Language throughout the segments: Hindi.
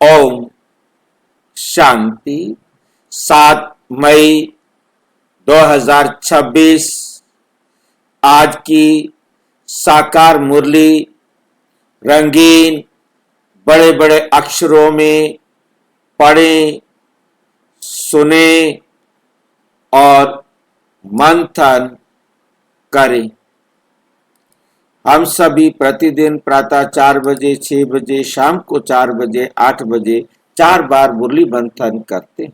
ओम शांति। 7 मई 2026 आज की साकार मुरली रंगीन बड़े बड़े अक्षरों में पढ़ें, सुने और मंथन करें। हम सभी प्रतिदिन प्रातः 4 बजे, 6 बजे, शाम को 4 बजे, 8 बजे 4 बार मुरली मंथन करते हैं।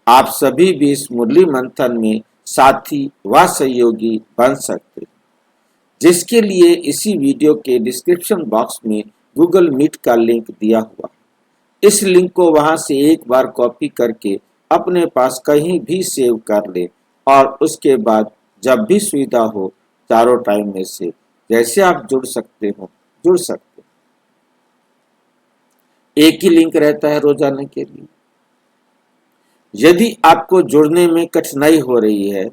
आप सभी भी इस मुरली मंथन में साथी व सहयोगी बन सकते हैं, जिसके लिए इसी वीडियो के डिस्क्रिप्शन बॉक्स में गूगल मीट का लिंक दिया हुआ है। इस लिंक को वहां से एक बार कॉपी करके अपने पास कहीं भी सेव कर ले और उसके बाद जब भी सुविधा हो चारों टाइम में से जैसे आप जुड़ सकते हो जुड़ सकते हो। एक ही लिंक रहता है रोजाना के लिए। यदि आपको जुड़ने में कठिनाई हो रही है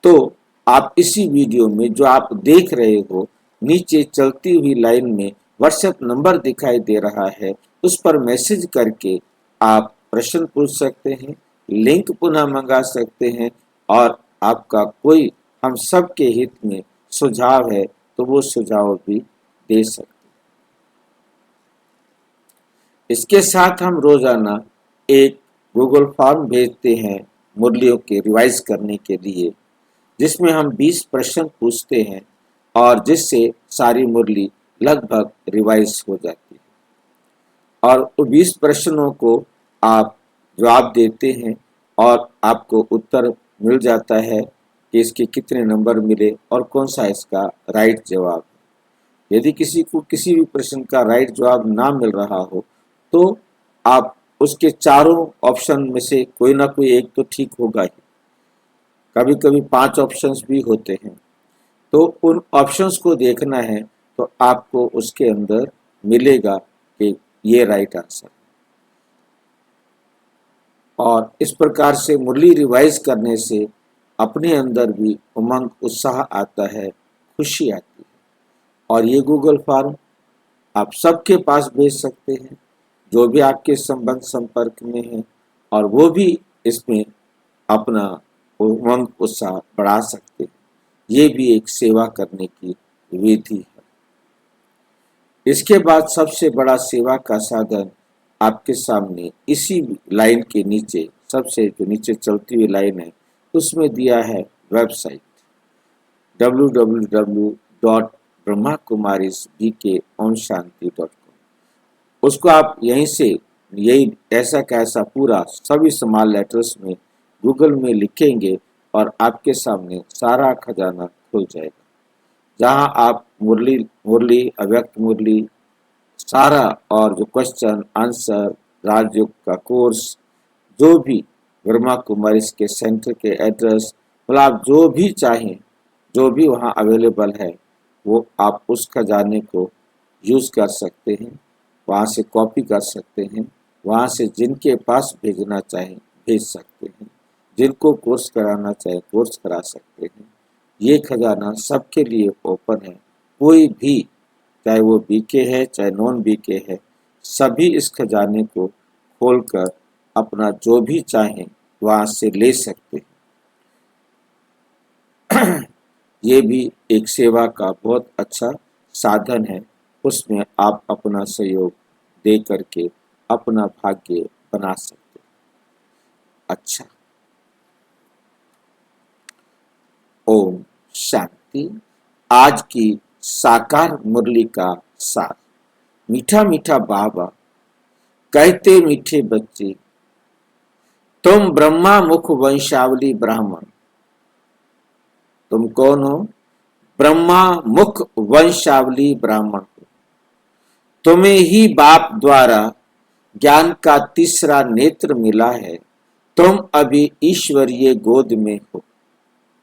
तो आप इसी वीडियो में जो आप देख रहे हो नीचे चलती हुई लाइन में व्हाट्सएप नंबर दिखाई दे रहा है, उस पर मैसेज करके आप प्रश्न पूछ सकते हैं, लिंक पुनः मंगा सकते हैं और आपका कोई हम सब के हित में सुझाव है तो वो सुझाव भी दे सकते हैं। इसके साथ हम रोजाना एक गूगल फॉर्म भेजते हैं मुरलियों के रिवाइज करने के लिए, जिसमें हम 20 प्रश्न पूछते हैं और जिससे सारी मुरली लगभग रिवाइज हो जाती है और 20 प्रश्नों को आप जवाब देते हैं और आपको उत्तर मिल जाता है कि इसके कितने नंबर मिले और कौन सा इसका राइट जवाब है। यदि किसी को किसी भी प्रश्न का राइट जवाब ना मिल रहा हो तो आप उसके चारों ऑप्शन में से कोई ना कोई एक तो ठीक होगा ही। कभी कभी 5 ऑप्शंस भी होते हैं, तो उन ऑप्शंस को देखना है तो आपको उसके अंदर मिलेगा कि ये राइट आंसर। और इस प्रकार से मुरली रिवाइज करने से अपने अंदर भी उमंग उत्साह आता है, खुशी आती है। और ये गूगल फॉर्म आप सबके पास भेज सकते हैं जो भी आपके संबंध संपर्क में है और वो भी इसमें अपना उमंग उत्साह बढ़ा सकते हैं। ये भी एक सेवा करने की विधि है। इसके बाद सबसे बड़ा सेवा का साधन आपके सामने इसी लाइन के नीचे सबसे जो नीचे चलती हुई लाइन है उसमें दिया है वेबसाइट www.brahmakumarisbkomshanti.com। उसको आप यहीं से यही ऐसा कैसा पूरा सभी स्मॉल लेटर्स में गूगल में लिखेंगे और आपके सामने सारा खजाना खुल जाएगा, जहां आप मुरली अव्यक्त मुरली सारा और जो क्वेश्चन आंसर राजयोग का कोर्स जो भी ब्रह्मा कुमारीज के सेंटर के एड्रेस मतलब आप जो भी चाहें जो भी वहाँ अवेलेबल है वो आप उस खजाने को यूज़ कर सकते हैं, वहाँ से कॉपी कर सकते हैं, वहाँ से जिनके पास भेजना चाहें भेज सकते हैं, जिनको कोर्स कराना चाहे कोर्स करा सकते हैं। ये खजाना सबके लिए ओपन है। कोई भी चाहे वो बीके है चाहे नॉन बीके है, सभी इस खजाने को खोलकर अपना जो भी चाहें वहाँ से ले सकते हैं। ये भी एक सेवा का बहुत अच्छा साधन है, उसमें आप अपना सहयोग दे करके अपना भाग्य बना सकते हैं। अच्छा, ओम शांति। आज की साकार मुरली का सार। मीठा मीठा बाबा कहते मीठे बच्चे, तुम ब्रह्मा मुख वंशावली ब्राह्मण। तुम कौन हो? ब्रह्मा मुख वंशावली ब्राह्मण हो। तुम्हें ही बाप द्वारा ज्ञान का तीसरा नेत्र मिला है। तुम अभी ईश्वरीय गोद में हो।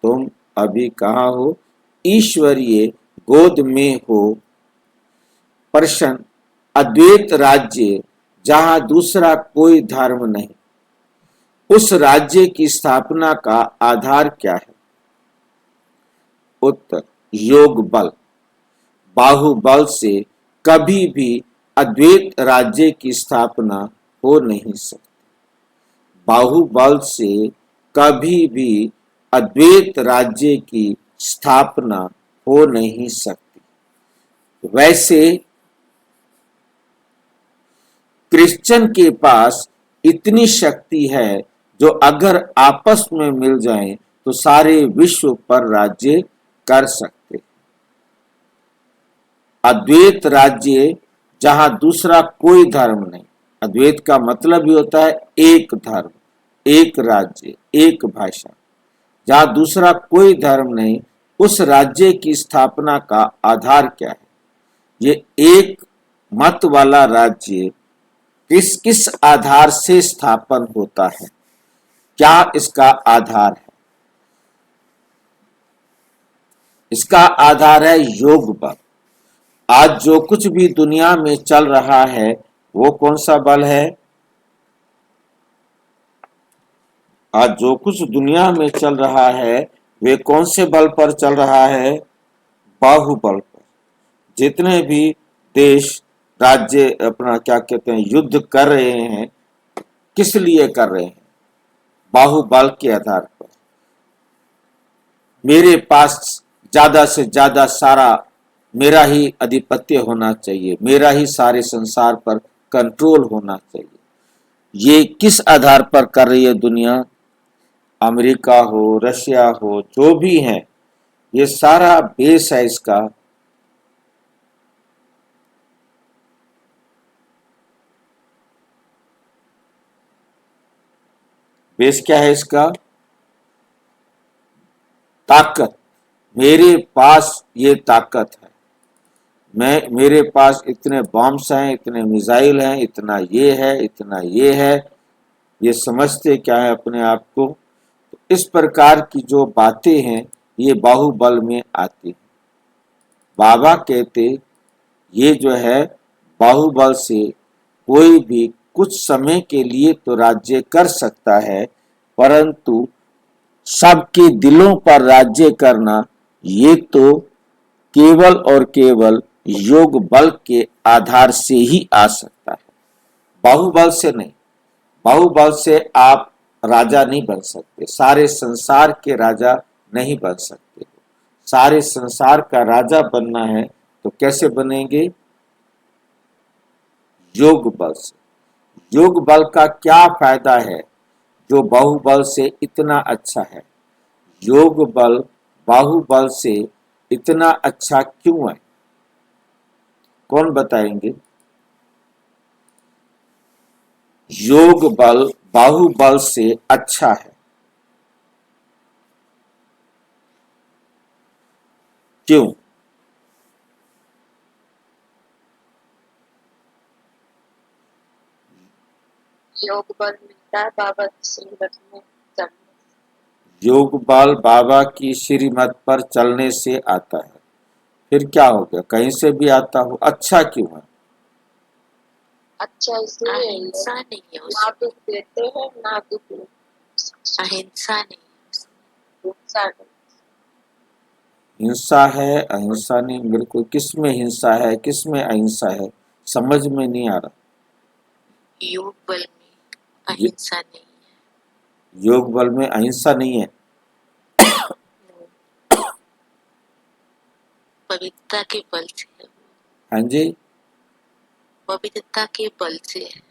तुम अभी कहाँ हो? ईश्वरीय गोद में हो। प्रश्न, अद्वैत राज्य जहां दूसरा कोई धर्म नहीं, उस राज्य की स्थापना का आधार क्या है? उत्तर, योग बल। बाहुबल से कभी भी अद्वैत राज्य की स्थापना हो नहीं सकती। बाहुबल से कभी भी अद्वैत राज्य की स्थापना हो नहीं सकती। वैसे क्रिश्चियन के पास इतनी शक्ति है जो अगर आपस में मिल जाएं तो सारे विश्व पर राज्य कर सकते। अद्वैत राज्य जहां दूसरा कोई धर्म नहीं, अद्वैत का मतलब ही होता है एक धर्म, एक राज्य, एक भाषा। जहां दूसरा कोई धर्म नहीं, उस राज्य की स्थापना का आधार क्या है? ये एक मत वाला राज्य किस किस आधार से स्थापन होता है? क्या इसका आधार है? इसका आधार है योग बल। आज जो कुछ भी दुनिया में चल रहा है वो कौन सा बल है? आज जो कुछ दुनिया में चल रहा है वे कौन से बल पर चल रहा है? बाहुबल पर। जितने भी देश राज्य अपना क्या कहते हैं युद्ध कर रहे हैं, किस लिए कर रहे हैं? बाहुबल के आधार पर। मेरे पास ज्यादा से ज्यादा सारा मेरा ही आधिपत्य होना चाहिए, मेरा ही सारे संसार पर कंट्रोल होना चाहिए। ये किस आधार पर कर रही है दुनिया? अमेरिका हो, रशिया हो, जो भी है, ये सारा बेस है इसका। बेस क्या है इसका? ताकत। मेरे पास ये ताकत है, मेरे पास इतने बॉम्ब्स हैं, इतने मिसाइल हैं, इतना ये है, इतना ये है। ये समझते क्या है अपने आप को? तो इस प्रकार की जो बातें हैं ये बाहुबल में आती हैं। बाबा कहते ये जो है बाहुबल से कोई भी कुछ समय के लिए तो राज्य कर सकता है, परंतु सबके दिलों पर राज्य करना ये तो केवल और केवल योग बल के आधार से ही आ सकता है, बाहुबल से नहीं। बाहुबल से आप राजा नहीं बन सकते, सारे संसार के राजा नहीं बन सकते। सारे संसार का राजा बनना है तो कैसे बनेंगे? योग बल से। योग बल का क्या फायदा है जो बाहुबल से इतना अच्छा है? योग बल बाहुबल से इतना अच्छा क्यों है? कौन बताएंगे? योग बल बाहुबल से अच्छा है क्यों? योग बल मिलता है बाबा की श्रीमत में चलने। योग बल बाबा की श्रीमत पर चलने से आता है। फिर क्या हो गया? कहीं से भी आता हो, अच्छा क्यों है? अच्छा इसलिए अहिंसा नहीं है ना उसमें, दुख देते हैं ना दुख अहिंसा नहीं है उसमें। हिंसा नहीं। हिंसा है, अहिंसा नहीं। मेरे को किस में हिंसा है, किस में अहिंसा है, समझ में नहीं आ रहा। योग बल में अहिंसा नहीं है। योग बल में अहिंसा नहीं है। पवित्रता के बल से है, हाँ जी, पवित्रता के बल से है,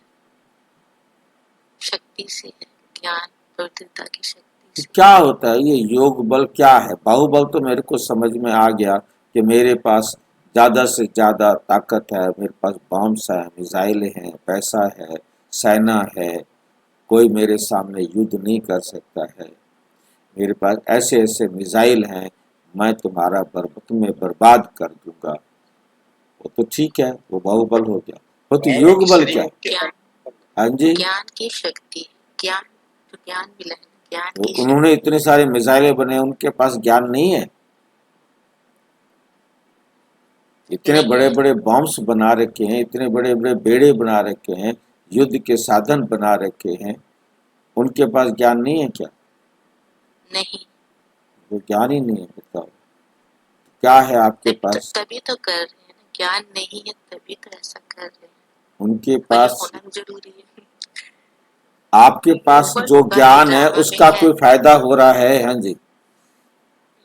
शक्ति से है, ज्ञान पवित्रता की शक्ति से। क्या होता है ये योग बल? क्या है? बाहुबल तो मेरे को समझ में आ गया कि मेरे पास ज्यादा से ज्यादा ताकत है, मेरे पास बॉम्ब्स है, मिसाइल हैं, पैसा है, सेना है, कोई मेरे सामने युद्ध नहीं कर सकता है, मेरे पास ऐसे ऐसे मिसाइल हैं, मैं तुम्हारा तुम्हें बर्बाद कर दूंगा। वो तो ठीक है, वो बाहुबल हो गया। वो तो योग बल क्या है? ज्ञान, हाँ जी, ज्ञान की शक्ति, ज्ञान जो ज्ञान मिला है, ज्ञान की उन्होंने इतने सारे मिसाइलें बने, उनके पास ज्ञान नहीं है? इतने बड़े बड़े बॉम्ब्स बना रखे हैं, इतने बड़े बड़े बेड़े बना रखे हैं, युद्ध के साधन बना रखे हैं, उनके पास ज्ञान नहीं है क्या? नहीं, वो ज्ञान ही नहीं है। बताओ क्या है आपके पास? तभी तो कर रहे हैं ना, ज्ञान नहीं है तभी तो ऐसा कर रहे हैं। उनके वही पास, होना जरूरी है। आपके पास योग जो बल ज्ञान है ड्रामा में उसका है। कोई फायदा हो रहा है? हाँ जी,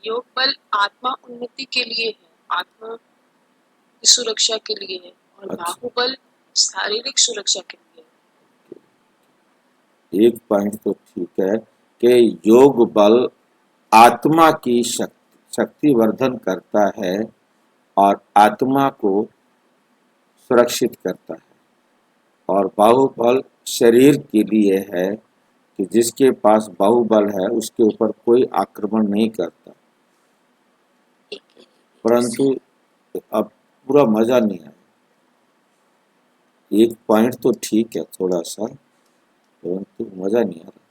योग बल आत्मा उन्नति के लिए है, आत्मा की सुरक्षा के लिए है, और अच्छा, बाहुबल शारीरिक सुरक्षा के लिए है। एक पॉइंट तो ठीक है कि योग बल आत्मा की शक्ति वर्धन करता है और आत्मा को सुरक्षित करता है, और बाहुबल शरीर के लिए है कि जिसके पास बाहुबल है उसके ऊपर कोई आक्रमण नहीं करता। ठीक है। परंतु अब पूरा मजा नहीं आया। एक पॉइंट तो ठीक है थोड़ा सा, परंतु मजा नहीं आ रहा।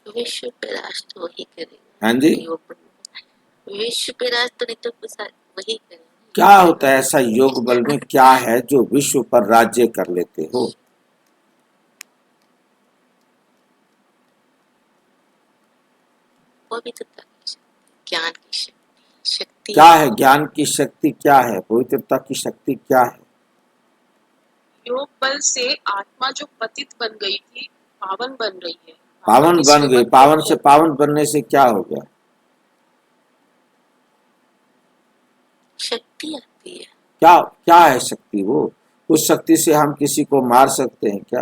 विश्व पे राज तो वही करेगा। हाँ जी, योग बल विश्व पे राज तो नहीं तो वही करेगा। क्या होता है ऐसा योग बल में, क्या है जो विश्व पर राज्य कर लेते हो? पवित्रता की शक्ति, ज्ञान की शक्ति, शक्ति क्या है ज्ञान की शक्ति? क्या है पवित्रता की शक्ति? क्या है? योग बल से आत्मा जो पतित बन गई थी पावन बन रही है, पावन की बन गई। श्रीमत पावन देख से, के। पावन बनने से क्या हो गया? शक्ति आती है। क्या क्या है शक्ति? वो उस शक्ति से हम किसी को मार सकते हैं क्या?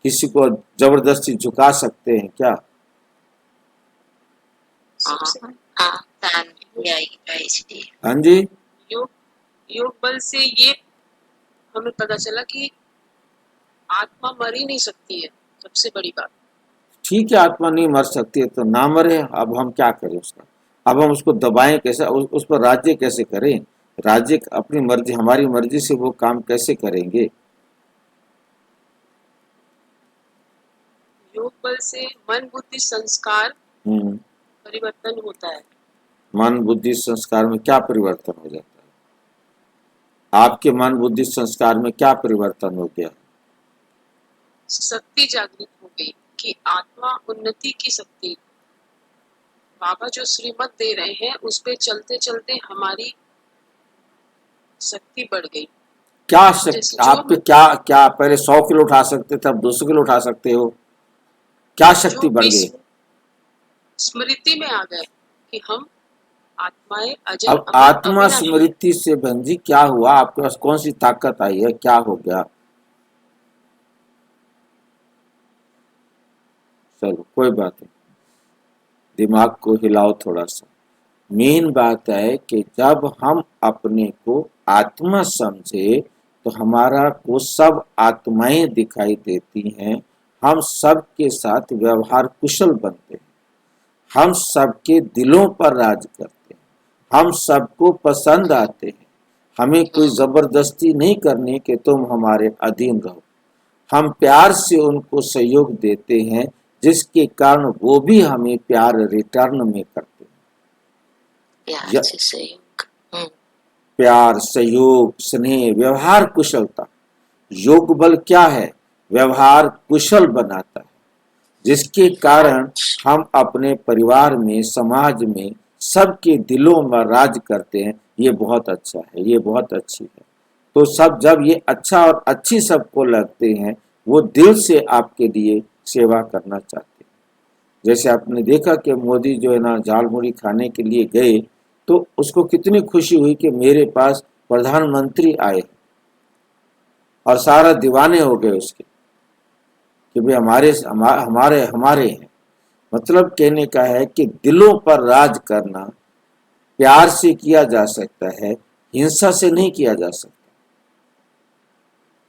किसी को जबरदस्ती झुका सकते हैं क्या? सबसे हाँ, शांति आएगी इसलिए। हाँ जी, योग योग बल से ये हमें पता चला कि आत्मा मर ही नहीं सकती है, सबसे बड़ी बात। ठीक है, आत्मा नहीं मर सकती है तो ना मरे। अब हम क्या करें उसका? अब हम उसको दबाएं कैसे? उस पर राज्य कैसे करें? राज्य अपनी मर्जी, हमारी मर्जी से वो काम कैसे करेंगे? योग बल से मन बुद्धि संस्कार हम्म, परिवर्तन होता है। मन बुद्धि संस्कार में क्या परिवर्तन हो जाता है? आपके मन बुद्धि संस्कार में क्या परिवर्तन हो गया? शक्ति जागृत हो गई कि आत्मा उन्नति की शक्ति। बाबा जो श्रीमत दे रहे हैं उस पे चलते चलते हमारी शक्ति बढ़ गई। क्या शक्ति जैसे आप पे? क्या क्या पहले 100 किलो उठा सकते थे, अब 200 किलो उठा सकते हो? क्या शक्ति जो बढ़ गई? स्मृति में आ गए कि हम आत्माएं अजर अब अमर आत्मा अविनाशी। स्मृति से बहन जी क्या हुआ? आपके पास कौन सी ताकत आई है? क्या हो गया? चलो कोई बात नहीं, दिमाग को हिलाओ थोड़ा सा। मेन बात है कि जब हम अपने को आत्मा समझे तो हमारा को सब आत्माएं दिखाई देती हैं। हम सब के साथ व्यवहार कुशल बनते हैं, हम सबके दिलों पर राज करते हैं, हम सबको पसंद आते हैं। हमें कोई जबरदस्ती नहीं करनी कि तुम हमारे अधीन रहो। हम प्यार से उनको सहयोग देते हैं, जिसके कारण वो भी हमें प्यार रिटर्न में करते हैं। प्यार से सहयोग। प्यार, सहयोग, स्नेह, व्यवहार कुशलता। योग बल क्या है? व्यवहार कुशल बनाता है, जिसके कारण हम अपने परिवार में, समाज में सबके दिलों में राज करते हैं। ये बहुत अच्छा है, ये बहुत अच्छी है। तो सब जब ये अच्छा और अच्छी सबको लगते हैं, वो दिल से आपके लिए सेवा करना चाहते हैं। जैसे आपने देखा कि मोदी जो है ना झाल मुड़ी खाने के लिए गए, तो उसको कितनी खुशी हुई कि मेरे पास प्रधानमंत्री आए, और सारा दीवाने हो गए उसके कि भाई हमारे हमारे हैं। मतलब कहने का है कि दिलों पर राज करना प्यार से किया जा सकता है, हिंसा से नहीं किया जा सकता।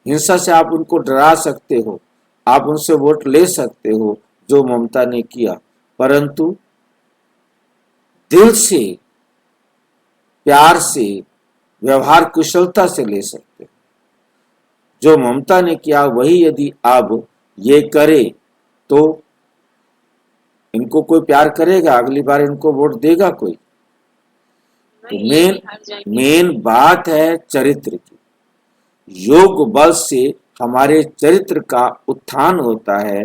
हिंसा से आप उनको डरा सकते हो, आप उनसे वोट ले सकते हो, जो ममता ने किया, परंतु दिल से, प्यार से, व्यवहार कुशलता से ले सकते हो। जो ममता ने किया वही यदि अब ये करे तो इनको कोई प्यार करेगा? अगली बार इनको वोट देगा कोई? तो नहीं, ये हार जाएंगे। मेन बात है चरित्र की। योग बल से हमारे चरित्र का उत्थान होता है,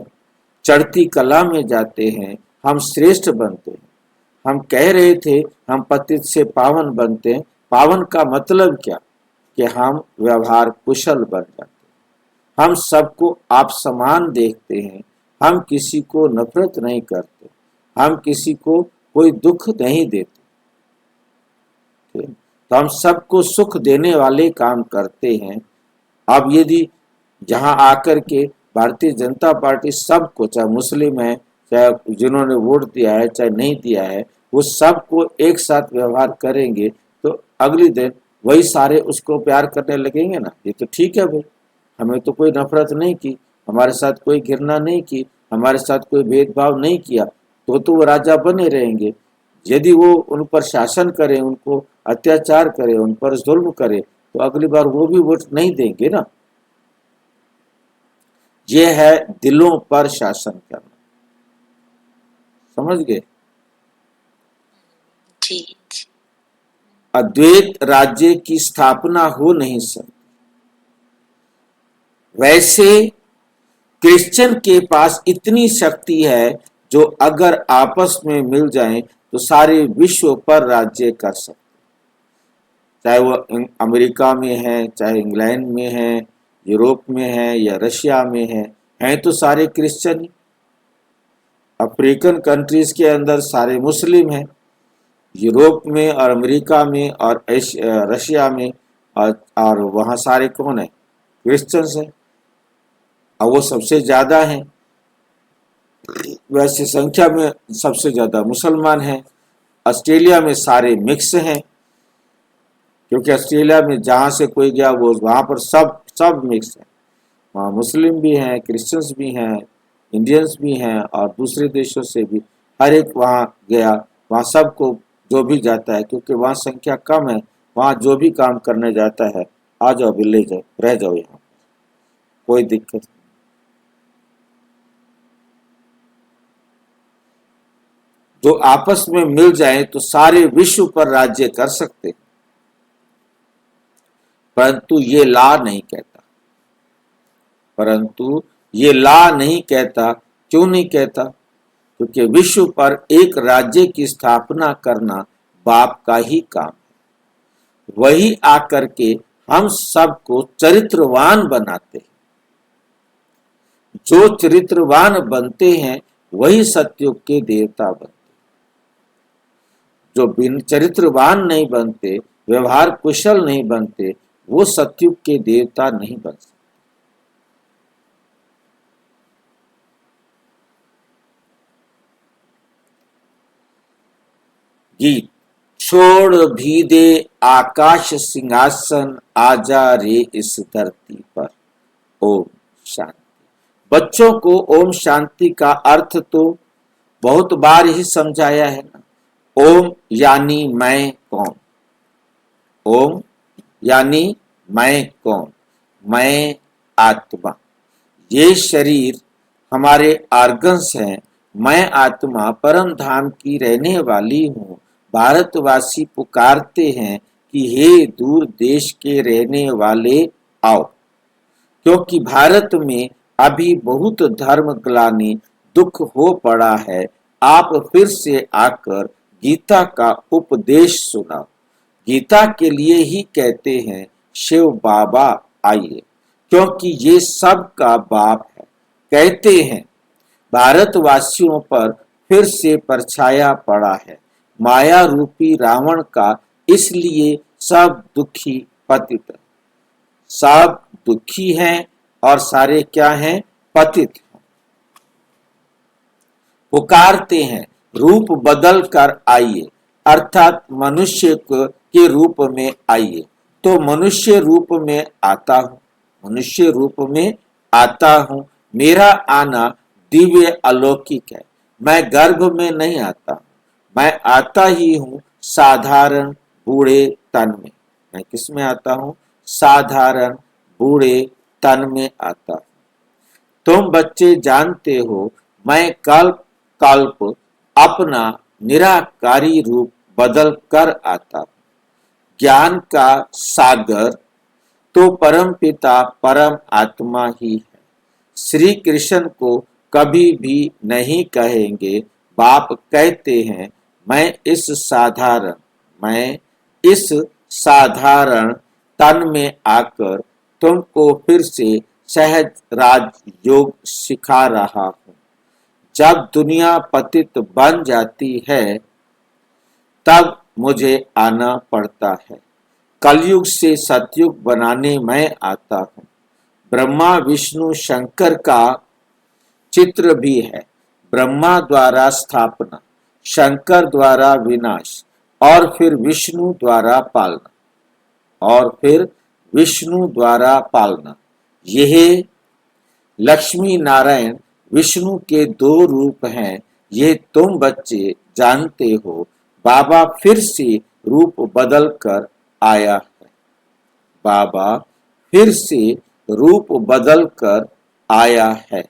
चढ़ती कला में जाते हैं, हम श्रेष्ठ बनते हैं। हम कह रहे थे हम पतित से पावन बनते हैं। पावन का मतलब क्या? कि हम व्यवहार कुशल बन जाते हैं। हम सबको आप समान देखते हैं। हम किसी को नफरत नहीं करते। हम किसी को कोई दुख नहीं देते। तो हम सबको सुख देने वाले काम करते हैं। अब यदि जहां आकर के भारतीय जनता पार्टी सबको, चाहे मुस्लिम है, चाहे जिन्होंने वोट दिया है, चाहे नहीं दिया है, वो सबको एक साथ व्यवहार करेंगे तो अगले दिन वही सारे उसको प्यार करने लगेंगे ना। ये तो ठीक है भाई, हमें तो कोई नफरत नहीं की, हमारे साथ कोई घृणा नहीं की, हमारे साथ कोई भेदभाव नहीं किया, तो वो राजा बने रहेंगे। यदि वो उन पर शासन करे, उनको अत्याचार करे, उन पर जुल्म करे, तो अगली बार वो भी वोट नहीं देंगे ना। ये है दिलों पर शासन करना। समझ गए? जी जी। अद्वैत राज्य की स्थापना हो नहीं सकती। वैसे क्रिश्चियन के पास इतनी शक्ति है जो अगर आपस में मिल जाएं तो सारे विश्व पर राज्य कर सकते, चाहे वो अमेरिका में है, चाहे इंग्लैंड में है, यूरोप में है या रशिया में है तो सारे क्रिश्चियन ही। अफ्रीकन कंट्रीज के अंदर सारे मुस्लिम हैं, यूरोप में और अमेरिका में और रशिया में और वहाँ सारे कौन है? क्रिश्चियंस हैं। और वो सबसे ज़्यादा हैं, वैसे संख्या में सबसे ज़्यादा मुसलमान हैं। ऑस्ट्रेलिया में सारे मिक्स हैं, क्योंकि ऑस्ट्रेलिया में जहाँ से कोई गया वो वहाँ पर सब मिक्स है। वहाँ मुस्लिम भी हैं, क्रिश्चियंस भी हैं, इंडियंस भी हैं और दूसरे देशों से भी हर एक वहाँ गया, वहाँ सबको जो भी जाता है, क्योंकि वहाँ संख्या कम है, वहाँ जो भी काम करने जाता है, आ जाओ भी ले जाओ, रह जाओ, यहाँ कोई दिक्कत नहीं। जो आपस में मिल जाए तो सारे विश्व पर राज्य कर सकते हैं, परंतु ये ला नहीं कहता। परंतु ये ला नहीं कहता। क्यों नहीं कहता? क्योंकि विश्व पर एक राज्य की स्थापना करना बाप का ही काम है। वही आकर के हम सबको चरित्रवान बनाते हैं। जो चरित्रवान बनते हैं वही सत्युग के देवता बनते हैं। जो बिन चरित्रवान नहीं बनते, व्यवहार कुशल नहीं बनते, वो सत्युग के देवता नहीं बन सकते। गीत। छोड़ भी दे आकाश सिंहासन, आजा रे इस धरती पर। ओम शांति। बच्चों को ओम शांति का अर्थ तो बहुत बार ही समझाया है ना। ओम यानी मैं कौन? ओम यानी मैं कौन? मैं आत्मा। ये शरीर हमारे आर्गन्स हैं। मैं आत्मा परम धाम की रहने वाली हूँ। भारतवासी पुकारते हैं कि हे दूर देश के रहने वाले आओ, क्योंकि भारत में अभी बहुत धर्म ग्लानि दुख हो पड़ा है। आप फिर से आकर गीता का उपदेश सुनाओ। गीता के लिए ही कहते हैं शिव बाबा आइए, क्योंकि ये सब का बाप है। कहते हैं भारतवासियों पर फिर से परछाया पड़ा है माया रूपी रावण का, इसलिए सब दुखी पतित। सब दुखी हैं और सारे क्या हैं? पतित हैं। पुकारते हैं रूप बदल कर आइए, अर्थात मनुष्य के रूप में आइए। तो मनुष्य रूप में आता हूँ, मनुष्य रूप में आता हूँ। मेरा आना दिव्य अलौकिक है। मैं गर्भ में नहीं आता, मैं आता ही हूँ साधारण बूढ़े तन में। मैं किस में आता हूँ? साधारण बूढ़े तन में आता हूँ। तुम बच्चे जानते हो मैं कल्प कल्प अपना निराकारी रूप बदल कर आता हूँ। ज्ञान का सागर तो परम पिता परम आत्मा ही है। श्री कृष्ण को कभी भी नहीं कहेंगे बाप कहते हैं, मैं इस साधारण तन में आकर तुमको फिर से सहज राजयोग सिखा रहा हूँ। जब दुनिया पतित बन जाती है तब मुझे आना पड़ता है। कलयुग से सतयुग बनाने मैं आता हूँ। ब्रह्मा विष्णु शंकर का चित्र भी है। ब्रह्मा द्वारा स्थापना, शंकर द्वारा विनाश और फिर विष्णु द्वारा पालना। यह लक्ष्मी नारायण विष्णु के दो रूप हैं। ये तुम बच्चे जानते हो। बाबा फिर से रूप बदल कर आया है। बाबा फिर से रूप बदल कर आया है।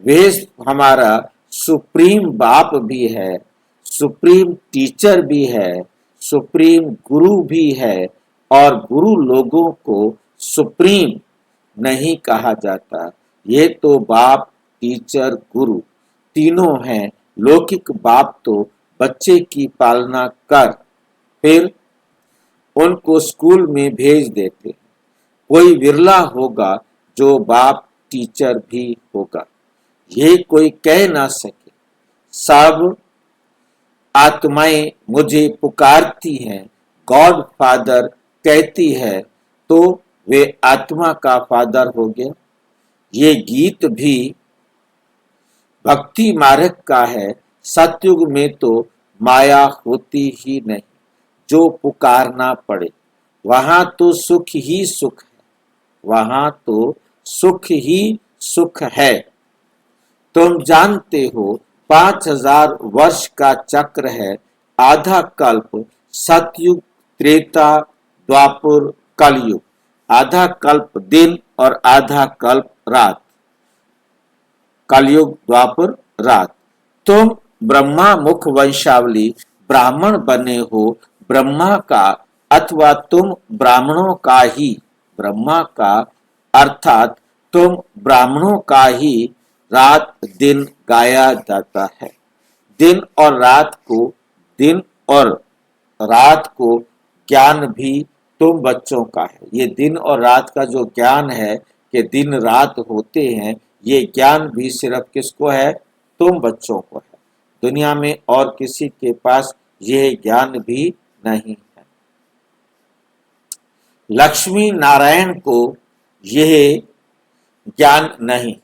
वे हमारा सुप्रीम बाप भी है, सुप्रीम टीचर भी है, सुप्रीम गुरु भी है। और गुरु लोगों को सुप्रीम नहीं कहा जाता। ये तो बाप, टीचर, गुरु तीनों हैं। लौकिक बाप तो बच्चे की पालना कर फिर उनको स्कूल में भेज देते। कोई विरला होगा जो बाप टीचर भी होगा। ये कोई कह ना सके। सब आत्माएं मुझे पुकारती हैं, गॉड फादर कहती है, तो वे आत्मा का फादर हो गया। ये गीत भी भक्ति मार्ग का है। सतयुग में तो माया होती ही नहीं जो पुकारना पड़े। वहां तो सुख ही सुख है, वहां तो सुख ही सुख है। तुम जानते हो 5000 वर्ष का चक्र है। आधा कल्प सतयुग, त्रेता, द्वापर, कलयुग। आधा कल्प दिन और आधा कल्प रात। कलयुग, द्वापर, रात। तुम ब्रह्मा मुख वंशावली ब्राह्मण बने हो। ब्रह्मा का अथवा तुम ब्राह्मणों का ही, ब्रह्मा का अर्थात तुम ब्राह्मणों का ही रात दिन गाया जाता है। दिन और रात को ज्ञान भी तुम बच्चों का है। ये दिन और रात का जो ज्ञान है कि दिन रात होते हैं, ये ज्ञान भी सिर्फ किसको है? तुम बच्चों को है। दुनिया में और किसी के पास यह ज्ञान भी नहीं है। लक्ष्मी नारायण को यह ज्ञान नहीं।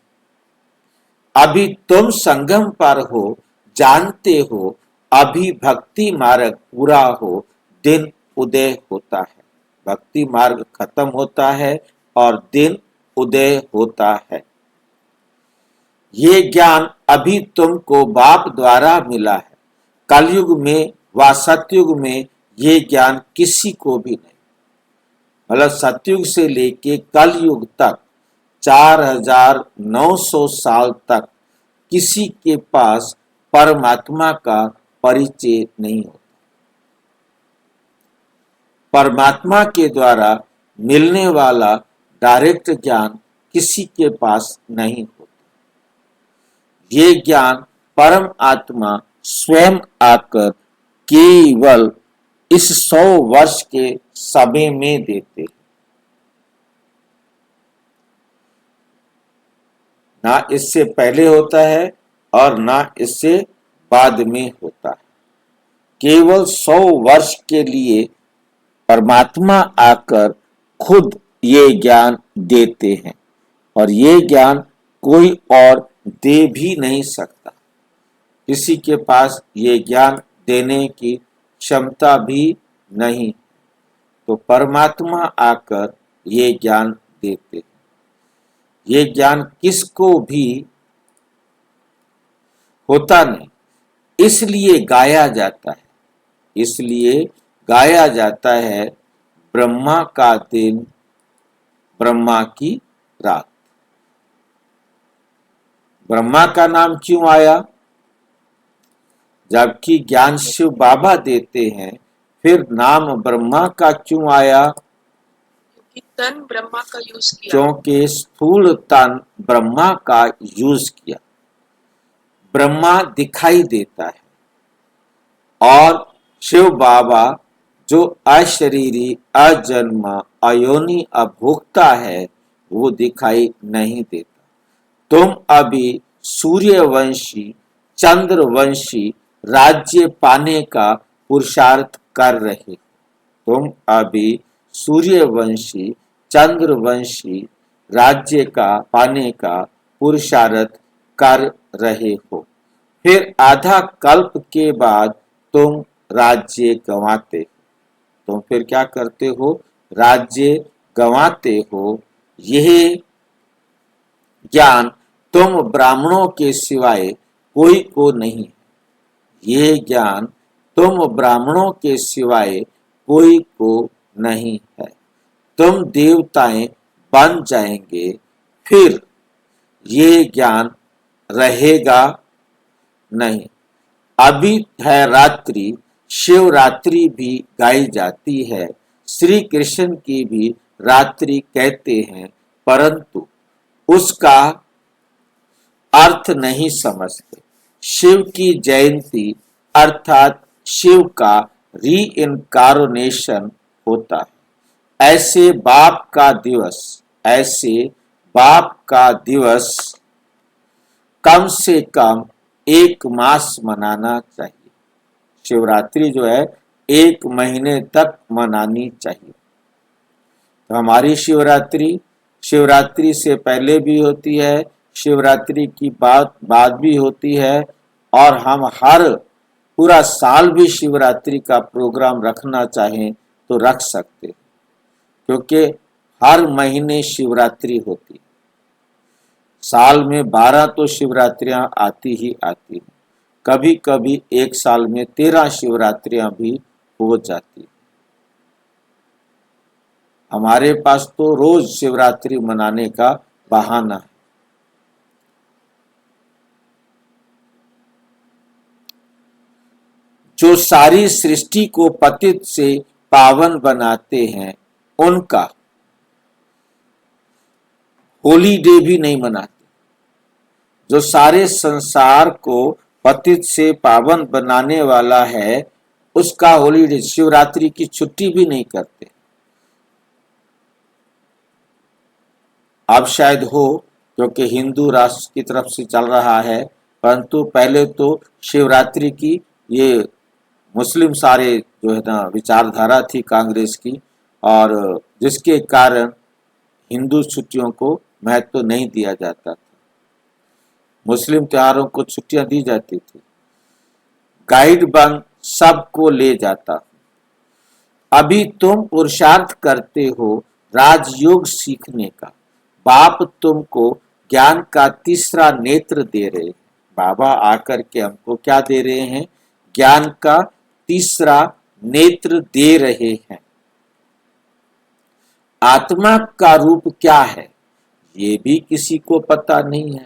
अभी तुम संगम पर हो, जानते हो। अभी भक्ति मार्ग पूरा हो, दिन उदय होता है। भक्ति मार्ग खत्म होता है और दिन उदय होता है। ये ज्ञान अभी तुमको बाप द्वारा मिला है। कलयुग में व सतयुग में ये ज्ञान किसी को भी नहीं। मतलब सतयुग से लेके कलयुग तक 4900 साल तक किसी के पास परमात्मा का परिचय नहीं होता। परमात्मा के द्वारा मिलने वाला डायरेक्ट ज्ञान किसी के पास नहीं होता। ये ज्ञान परम आत्मा स्वयं आकर केवल इस 100 वर्ष के समय में देते हैं। ना इससे पहले होता है और ना इससे बाद में होता है। केवल 100 वर्ष के लिए परमात्मा आकर खुद ये ज्ञान देते हैं और ये ज्ञान कोई और दे भी नहीं सकता। किसी के पास ये ज्ञान देने की क्षमता भी नहीं। तो परमात्मा आकर ये ज्ञान देते हैं। ये ज्ञान किसको भी होता नहीं, इसलिए गाया जाता है। इसलिए गाया जाता है ब्रह्मा का दिन, ब्रह्मा की रात। ब्रह्मा का नाम क्यों आया? जबकि ज्ञान शिव बाबा देते हैं, फिर नाम ब्रह्मा का क्यों आया? तन ब्रह्मा का यूज किया। क्योंकि स्थूल तन ब्रह्मा का यूज किया। ब्रह्मा दिखाई देता है और शिव बाबा जो अशरीरी, अजन्मा, अयोनि, अभोक्ता है वो दिखाई नहीं देता। तुम अभी सूर्यवंशी, चंद्रवंशी राज्य पाने का पुरुषार्थ कर रहे हो। तुम अभी सूर्यवंशी, चंद्रवंशी राज्य का पाने का पुरुषार्थ कर रहे हो। फिर आधा कल्प के बाद तुम राज्य गंवाते हो। तुम फिर क्या करते हो? राज्य गंवाते हो। यह ज्ञान तुम ब्राह्मणों के सिवाय कोई को नहीं। यह ज्ञान तुम ब्राह्मणों के सिवाय कोई को नहीं है। तुम देवताएं बन जाएंगे, फिर ये ज्ञान रहेगा नहीं। अभी है रात्रि, शिवरात्रि भी गाई जाती है, श्री कृष्ण की भी रात्रि कहते हैं, परंतु उसका अर्थ नहीं समझते। शिव की जयंती अर्थात शिव का रीइनकार्नेशन होता है। ऐसे बाप का दिवस कम से कम 1 मास मनाना चाहिए। शिवरात्रि जो है 1 महीने तक मनानी चाहिए। तो हमारी शिवरात्रि से पहले भी होती है, शिवरात्रि की बाद भी होती है, और हम हर पूरा साल भी शिवरात्रि का प्रोग्राम रखना चाहें तो रख सकते हैं, क्योंकि हर महीने शिवरात्रि होती है। साल में 12 तो शिवरात्रियां आती ही आती हैं। कभी कभी एक साल में 13 शिवरात्रियां भी हो जाती है। हमारे पास तो रोज शिवरात्रि मनाने का बहाना है। जो सारी सृष्टि को पतित से पावन बनाते हैं उनका होली डे भी नहीं मनाते। जो सारे संसार को पतित से पावन बनाने वाला है उसका होली डे, शिवरात्रि की छुट्टी भी नहीं करते। अब शायद हो, क्योंकि हिंदू राष्ट्र की तरफ से चल रहा है, परंतु पहले तो शिवरात्रि की ये मुस्लिम सारे जो है ना विचारधारा थी कांग्रेस की, और जिसके कारण हिंदू छुट्टियों को महत्व नहीं दिया जाता था। मुस्लिम त्योहारों को छुट्टियां दी जाती थी। गाइड बन सबको ले जाता। अभी तुम पुरुषार्थ करते हो राजयोग सीखने का। बाप तुमको ज्ञान का तीसरा नेत्र दे रहे हैं। बाबा आकर के हमको क्या दे रहे हैं? ज्ञान का तीसरा नेत्र दे रहे हैं। आत्मा का रूप क्या है ये भी किसी को पता नहीं है।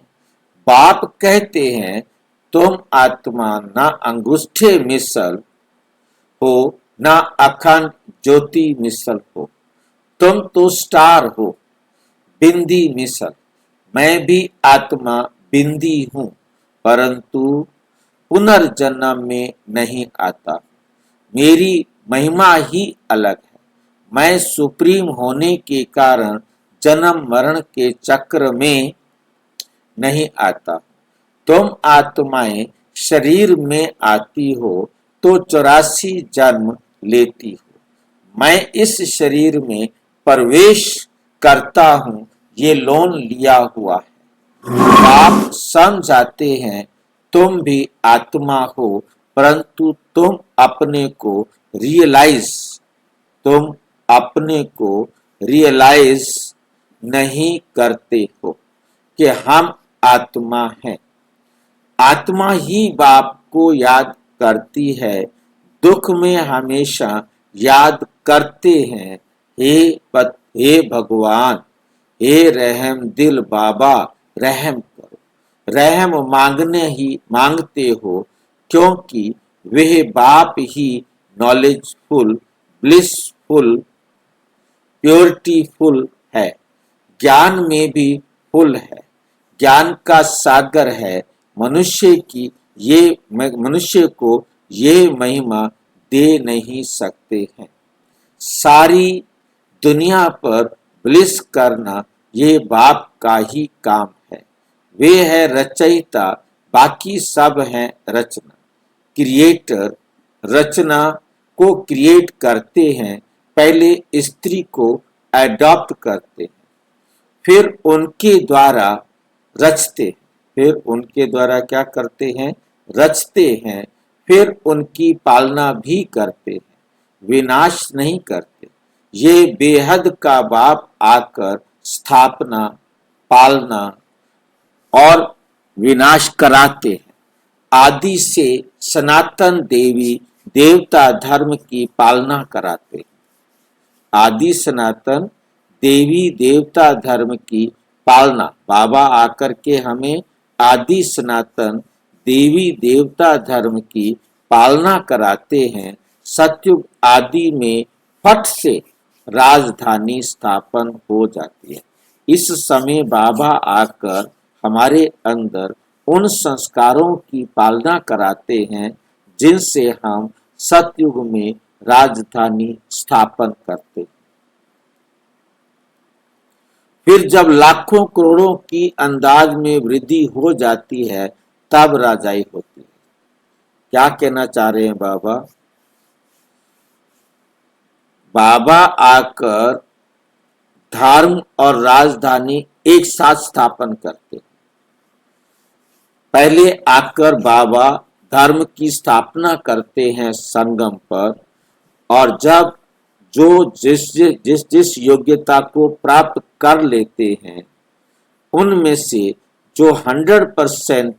बाप कहते हैं तुम आत्मा ना अंगूठे मिसल हो, ना अखंड ज्योति मिसल हो। तुम तो स्टार हो, बिंदी मिसल। मैं भी आत्मा बिंदी हूं, परंतु पुनर्जन्म में नहीं आता। मेरी महिमा ही अलग है। मैं सुप्रीम होने के कारण जन्म मरण के चक्र में नहीं आता। तुम आत्माएं शरीर में आती हो तो 84 जन्म लेती हो। मैं इस शरीर में प्रवेश करता हूं, ये लोन लिया हुआ है। आप समझाते हैं तुम भी आत्मा हो, परंतु तुम अपने को रियलाइज नहीं करते हो कि हम आत्मा हैं। आत्मा ही बाप को याद करती है, दुख में हमेशा याद करते हैं। हे भगवान, हे रहम दिल बाबा, रहम करो। रहम मांगते हो, क्योंकि वह बाप ही नॉलेजफुल, ब्लिसफुल, प्योरिटीफुल है। ज्ञान में भी फुल है, ज्ञान का सागर है, मनुष्य को ये महिमा दे नहीं सकते हैं। सारी दुनिया पर ब्लिस करना ये बाप का ही काम है। वे है रचयिता, बाकी सब हैं रचना। क्रिएटर रचना को क्रिएट करते हैं, पहले स्त्री को अडॉप्ट करते हैं, फिर उनके द्वारा रचते हैं, फिर उनके द्वारा क्या करते हैं, रचते हैं, फिर उनकी पालना भी करते हैं, विनाश नहीं करते। ये बेहद का बाप आकर स्थापना, पालना और विनाश कराते हैं। आदि से सनातन देवी देवता धर्म की पालना कराते हैं। आदि सनातन देवी देवता धर्म की पालना, बाबा आकर के हमें आदि सनातन देवी देवता धर्म की पालना कराते हैं। सतयुग आदि में फट से राजधानी स्थापन हो जाती है। इस समय बाबा आकर हमारे अंदर उन संस्कारों की पालना कराते हैं जिनसे हम सतयुग में राजधानी स्थापन करते हैं। फिर जब लाखों करोड़ों की अंदाज में वृद्धि हो जाती है तब राजाई होती है। क्या कहना चाह रहे हैं बाबा? बाबा आकर धर्म और राजधानी एक साथ स्थापन करते हैं। पहले आकर बाबा धर्म की स्थापना करते हैं संगम पर, और जब जो जिस योग्यता को प्राप्त कर लेते हैं उनमें से जो 100%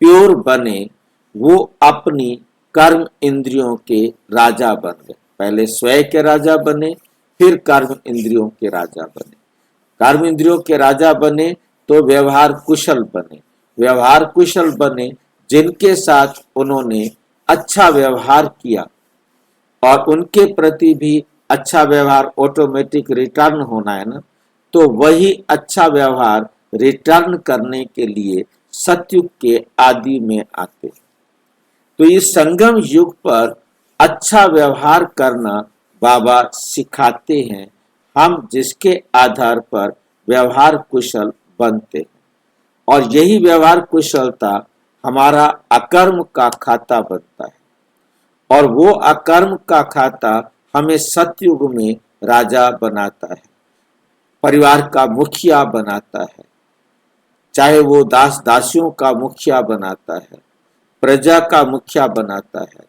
प्योर बने वो अपनी कर्म इंद्रियों के राजा बन गए। पहले स्वयं के राजा बने, फिर कर्म इंद्रियों के राजा बने। कर्म इंद्रियों के राजा बने तो व्यवहार कुशल बने। व्यवहार कुशल बने जिनके साथ उन्होंने अच्छा व्यवहार किया और उनके प्रति भी अच्छा व्यवहार ऑटोमेटिक रिटर्न होना है ना, तो वही अच्छा व्यवहार रिटर्न करने के लिए सतयुग के आदि में आते। तो इस संगम युग पर अच्छा व्यवहार करना बाबा सिखाते हैं, हम जिसके आधार पर व्यवहार कुशल बनते हैं। और यही व्यवहार कुशलता हमारा अकर्म का खाता बनता है, और वो अकर्म का खाता हमें सतयुग में राजा बनाता है, परिवार का मुखिया बनाता है, चाहे वो दास दासियों का मुखिया बनाता है, प्रजा का मुखिया बनाता है।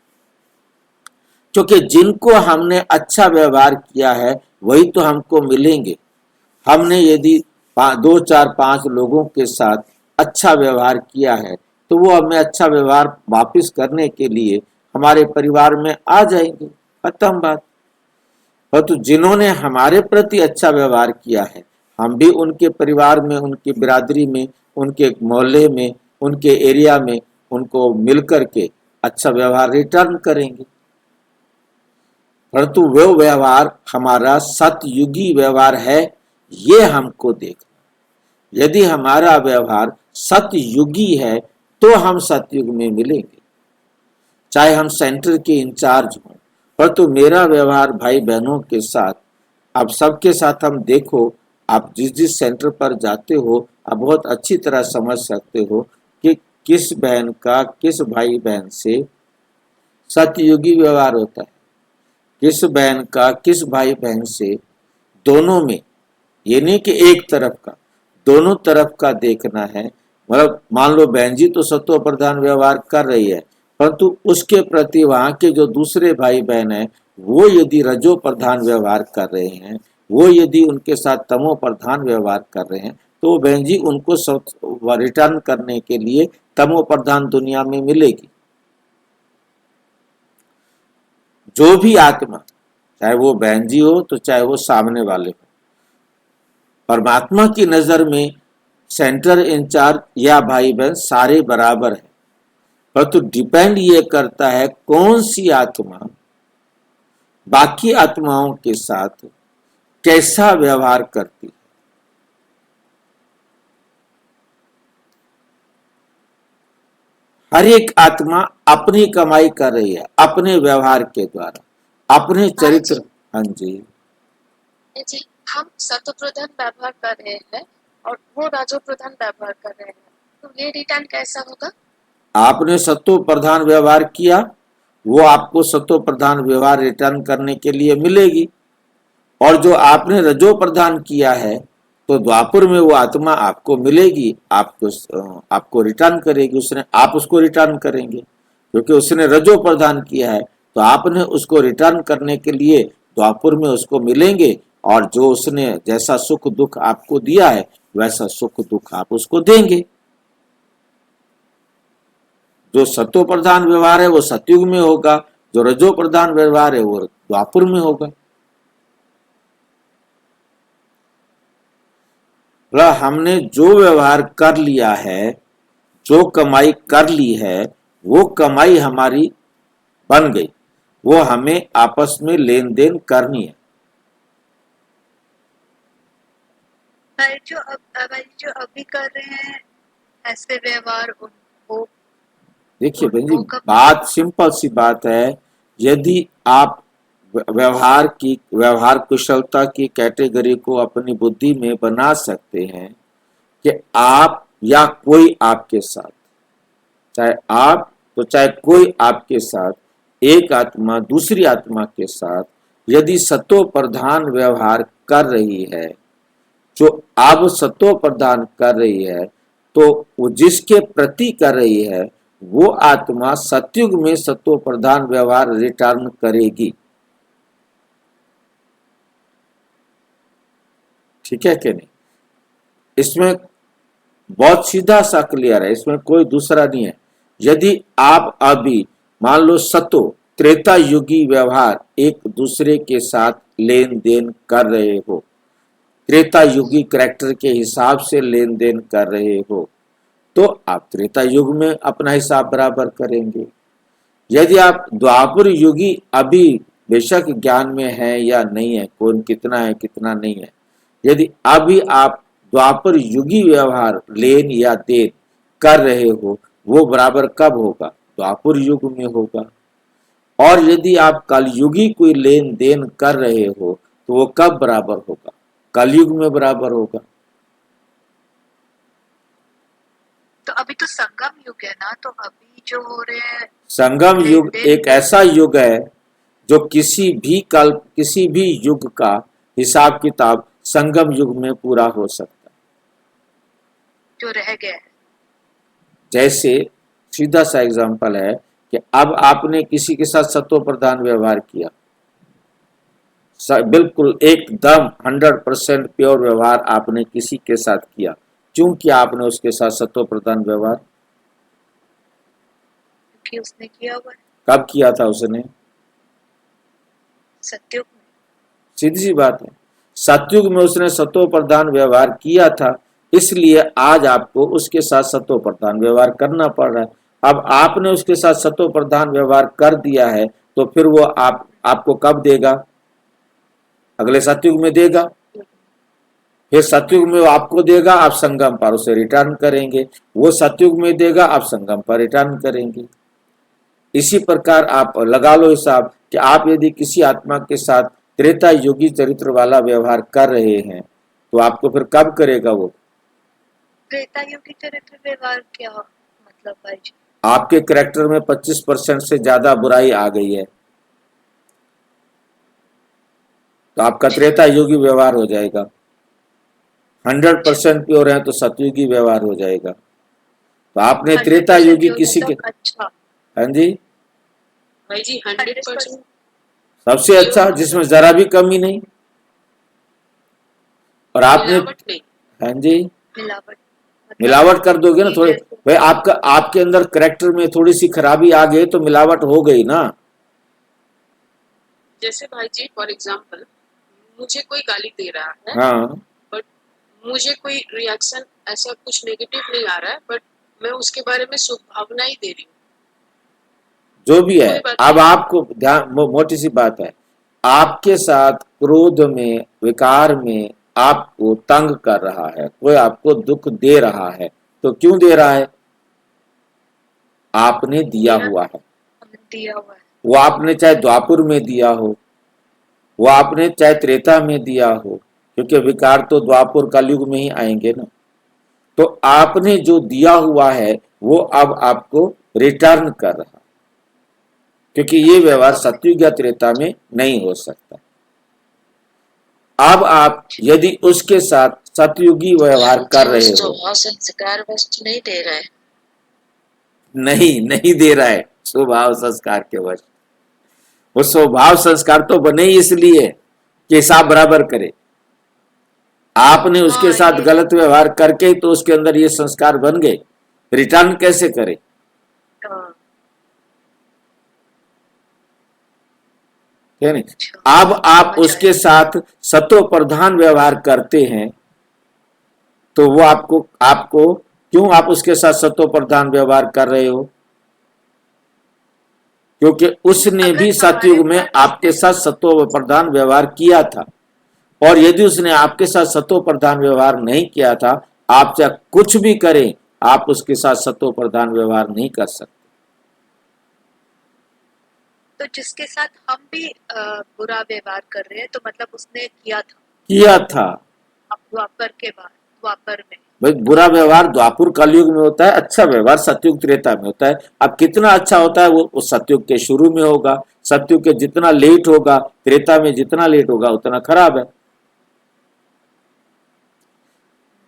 क्योंकि जिनको हमने अच्छा व्यवहार किया है वही तो हमको मिलेंगे। हमने यदि 2 4 5 लोगों के साथ अच्छा व्यवहार किया है तो वो हमें अच्छा व्यवहार वापस करने के लिए हमारे परिवार में आ जाएंगे, खत्म बात। परंतु जिन्होंने हमारे प्रति अच्छा व्यवहार किया है, हम भी उनके परिवार में, उनकी बिरादरी में, उनके मोहल्ले में, उनके एरिया में उनको मिलकर के अच्छा व्यवहार रिटर्न करेंगे। परंतु वो व्यवहार हमारा सतयुगी व्यवहार है, ये हमको देखना। यदि हमारा व्यवहार सतयुगी है तो हम सतयुग में मिलेंगे, चाहे हम सेंटर के इंचार्ज हों। परंतु मेरा व्यवहार भाई बहनों के साथ, आप सबके साथ हम देखो, आप जिस जिस सेंटर पर जाते हो आप बहुत अच्छी तरह समझ सकते हो कि किस बहन का किस भाई बहन से सतयुगी व्यवहार होता है, किस बहन का किस भाई बहन से। दोनों में, ये नहीं कि एक तरफ का, दोनों तरफ का देखना है। मतलब मान लो बहन जी तो सत्व प्रधान व्यवहार कर रही है, परंतु उसके प्रति वहां के जो दूसरे भाई बहन हैं वो यदि रजो प्रधान व्यवहार कर रहे हैं, वो यदि उनके साथ तमो प्रधान व्यवहार कर रहे हैं, तो बहन जी उनको रिटर्न करने के लिए तमो प्रधान दुनिया में मिलेगी। जो भी आत्मा, चाहे वो बहन जी हो तो चाहे वो सामने वाले हो, परमात्मा की नजर में सेंटर इंचार्ज या भाई बहन सारे बराबर है। परंतु डिपेंड ये करता है कौन सी आत्मा बाकी आत्माओं के साथ कैसा व्यवहार करती है। हर एक आत्मा अपनी कमाई कर रही है अपने व्यवहार के द्वारा, अपने चरित्र। हाँ जी, जी, हम सत्व प्रधान व्यवहार कर रहे हैं और वो राजो प्रधान व्यवहार कर रहे हैं, तो ये रिटर्न कैसा होगा? आपने सत्व प्रधान व्यवहार किया, वो आपको सत्व प्रधान व्यवहार रिटर्न करने के लिए मिलेगी। और जो आपने रजो प्रदान किया है तो द्वापुर में वो आत्मा आपको मिलेगी, आपको रिटर्न करेगी, उसने आप उसको रिटर्न करेंगे क्योंकि उसने रजो प्रदान किया है, तो आपने उसको रिटर्न करने के लिए द्वापुर में उसको मिलेंगे। और जो उसने जैसा सुख दुख आपको दिया है वैसा सुख दुख आप उसको देंगे। जो सत्व प्रधान व्यवहार है वो सतयुग में होगा, जो रजो प्रधान व्यवहार है वो द्वापुर में होगा। हमने जो व्यवहार कर लिया है, जो कमाई कर ली है, वो कमाई हमारी बन गई, वो हमें आपस में लेन देन करनी है। जो अभी कर रहे हैं ऐसे व्यवहार वो देखिए बहन जी, बात सिंपल सी बात है। यदि आप व्यवहार कुशलता की कैटेगरी को अपनी बुद्धि में बना सकते हैं कि आप या कोई आपके साथ, चाहे आप तो चाहे कोई आपके साथ, एक आत्मा दूसरी आत्मा के साथ यदि सत्व प्रधान व्यवहार कर रही है, जो अब सत्व प्रदान कर रही है, तो वो जिसके प्रति कर रही है वो आत्मा सतयुग में सत्व प्रधान व्यवहार रिटर्न करेगी। ठीक है कि नहीं? इसमें बहुत सीधा सा क्लियर है, इसमें कोई दूसरा नहीं है। यदि आप अभी मान लो सतो त्रेता युगी व्यवहार एक दूसरे के साथ लेन देन कर रहे हो, त्रेता युगी करैक्टर के हिसाब से लेन देन कर रहे हो, तो आप त्रेता युग में अपना हिसाब बराबर करेंगे। यदि आप द्वापर युगी अभी बेशक ज्ञान में है या नहीं है, कौन कितना है कितना नहीं है, यदि अभी आप द्वापर युगी व्यवहार लेन या देन कर रहे हो, वो बराबर कब होगा? द्वापर युग में होगा। और यदि आप कलयुगी कोई लेन देन कर रहे हो तो वो कब बराबर होगा? कलयुग में बराबर होगा। तो अभी तो संगम युग है ना, तो अभी जो हो रहे हैं संगम युग एक ऐसा युग है जो किसी भी युग का हिसाब किताब संगम युग में पूरा हो सकता है। जो रह गया है, जैसे सीधा सा एग्जांपल है कि अब आपने किसी के साथ सत्व प्रधान व्यवहार किया, बिल्कुल एकदम 100% प्योर व्यवहार आपने किसी के साथ किया। क्यों किया आपने उसके साथ सत्व प्रधान व्यवहार? कि उसने किया हुआ है। कब किया था उसने? सत्युग में। सीधी सी बात है, सतयुग में उसने सत्व प्रधान व्यवहार किया था, इसलिए आज आपको उसके साथ सत्व प्रधान व्यवहार करना पड़ रहा है। अब आपने उसके साथ सत्व प्रधान व्यवहार कर दिया है तो फिर वो आपको कब देगा? अगले सतयुग में देगा। फिर सतयुग में वो आपको देगा, आप संगम पर उसे रिटर्न करेंगे, वो सतयुग में देगा, आप संगम पर रिटर्न करेंगे। इसी प्रकार आप लगा लो हिसाब कि आप यदि किसी आत्मा के साथ त्रेता योगी चरित्र वाला व्यवहार कर रहे हैं तो आपको फिर कब करेगा वो? त्रेता युगी चरित्र व्यवहार क्या मतलब भाई जी? आपके करैक्टर में 25% से ज्यादा बुराई आ गई है तो आपका त्रेता योगी व्यवहार हो जाएगा। 100% प्योर है तो सतयुगी व्यवहार हो जाएगा। तो आपने त्रेता योगी किसी के, अच्छा हाँ जी, भाई जी 100% सबसे अच्छा जिसमें जरा भी कमी नहीं। और आपने, हाँ जी, मिलावट कर दोगे ना थोड़े, भाई आपके अंदर करैक्टर में थोड़ी सी खराबी आ गई तो मिलावट हो गई ना। जैसे भाई जी फॉर एग्जांपल मुझे कोई गाली दे रहा है, हाँ, बट मुझे कोई रिएक्शन ऐसा कुछ नेगेटिव नहीं आ रहा है, बट मैं उसके बारे में शुभ भावना ही दे रही हूँ, जो भी है। अब आपको ध्यान, मोटी सी बात है, आपके साथ क्रोध में विकार में आपको तंग कर रहा है, कोई आपको दुख दे रहा है, तो क्यों दे रहा है? आपने दिया हुआ है। हमने दिया हुआ है। वो आपने चाहे द्वापुर में दिया हो, वो आपने चाहे त्रेता में दिया हो, क्योंकि विकार तो द्वापुर कलयुग में ही आएंगे ना। तो आपने जो दिया हुआ है वो अब आपको रिटर्न कर रहा, क्योंकि ये व्यवहार सतयुग या त्रेता में नहीं हो सकता। अब आप यदि उसके साथ सतयुगी व्यवहार कर रहे हो, स्वभाव संस्कार वस्तु नहीं दे रहा है। नहीं दे रहा है स्वभाव संस्कार के वश। वो स्वभाव संस्कार तो बने ही इसलिए कि हिसाब बराबर करे। आपने उसके साथ गलत व्यवहार करके ही तो उसके अंदर ये संस्कार बन गए, रिटर्न कैसे करे? है नहीं? अब आप उसके साथ सतो प्रधान व्यवहार करते हैं तो वो आपको क्यों आप उसके साथ सतो प्रधान व्यवहार कर रहे हो? क्योंकि उसने भी सतयुग में आपके साथ सतो प्रधान व्यवहार किया था, और यदि उसने आपके साथ सतो प्रधान व्यवहार नहीं किया था, आप चाहे कुछ भी करें, आप उसके साथ सतो प्रधान व्यवहार नहीं कर सकते। तो जिसके साथ हम भी बुरा व्यवहार कर रहे हैं, तो मतलब उसने किया था अब द्वापर के बाद, द्वापर में। भाई बुरा व्यवहार द्वापुर कलयुग में होता है, अच्छा व्यवहार सतयुग त्रेता में होता है। अब कितना अच्छा होता है वो सतयुग के शुरू में होगा, सतयुग के जितना लेट होगा, त्रेता में जितना लेट होगा उतना खराब है।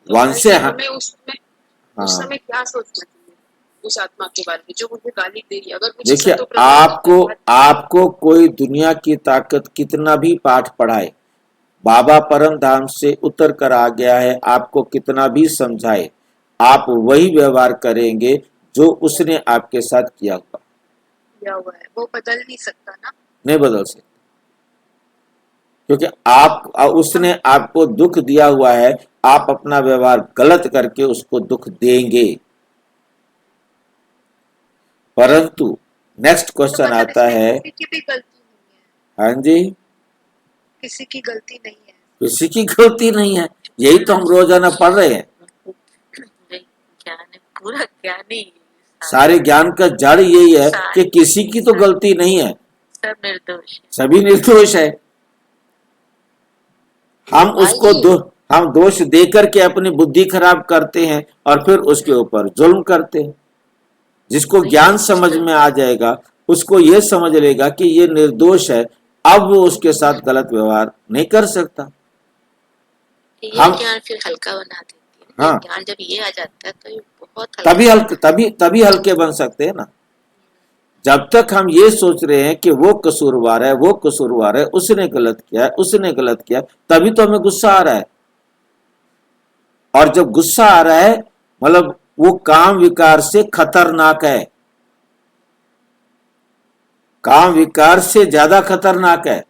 तो हमें उस समय क्या सोचना चाहिए उस आत्मा के बारे में जो मुझे गाली दे रही है? अगर मुझे देखिए, आपको कोई दुनिया की ताकत कितना भी पाठ पढ़ाए, बाबा परम धाम से उतर कर आ गया है, आपको कितना भी समझाए, आप वही व्यवहार करेंगे जो उसने आपके साथ किया है, वो बदल नहीं सकता ना? नहीं बदल सकता, क्योंकि उसने आपको दुख दिया हुआ है, आप अपना व्यवहार गलत करके उसको दुख देंगे। परंतु नेक्स्ट क्वेश्चन आता है, किसी की भी गलती नहीं है। हाँ जी, किसी की गलती नहीं है, किसी की गलती नहीं है, यही तो हम रोजाना पढ़ रहे हैं। पूरा ज्ञान ही, सारे ज्ञान का जड़ यही है कि किसी की तो गलती नहीं है, सब निर्दोष, सभी निर्दोष है। हम दोष देकर के अपनी बुद्धि खराब करते हैं और फिर उसके ऊपर जुल्म करते हैं। जिसको ज्ञान समझ में आ जाएगा उसको यह समझ लेगा कि ये निर्दोष है, अब वो उसके साथ गलत व्यवहार नहीं कर सकता। हम ज्ञान फिर हल्का बना देती है। हाँ, ज्ञान जब ये आ जाता है तो ये बहुत तभी हल्के बन सकते हैं ना। जब तक हम ये सोच रहे हैं कि वो कसूरवार है, उसने गलत किया, तभी तो हमें गुस्सा आ रहा है। और जब गुस्सा आ रहा है मतलब वो काम विकार से खतरनाक है, काम विकार से ज्यादा खतरनाक है,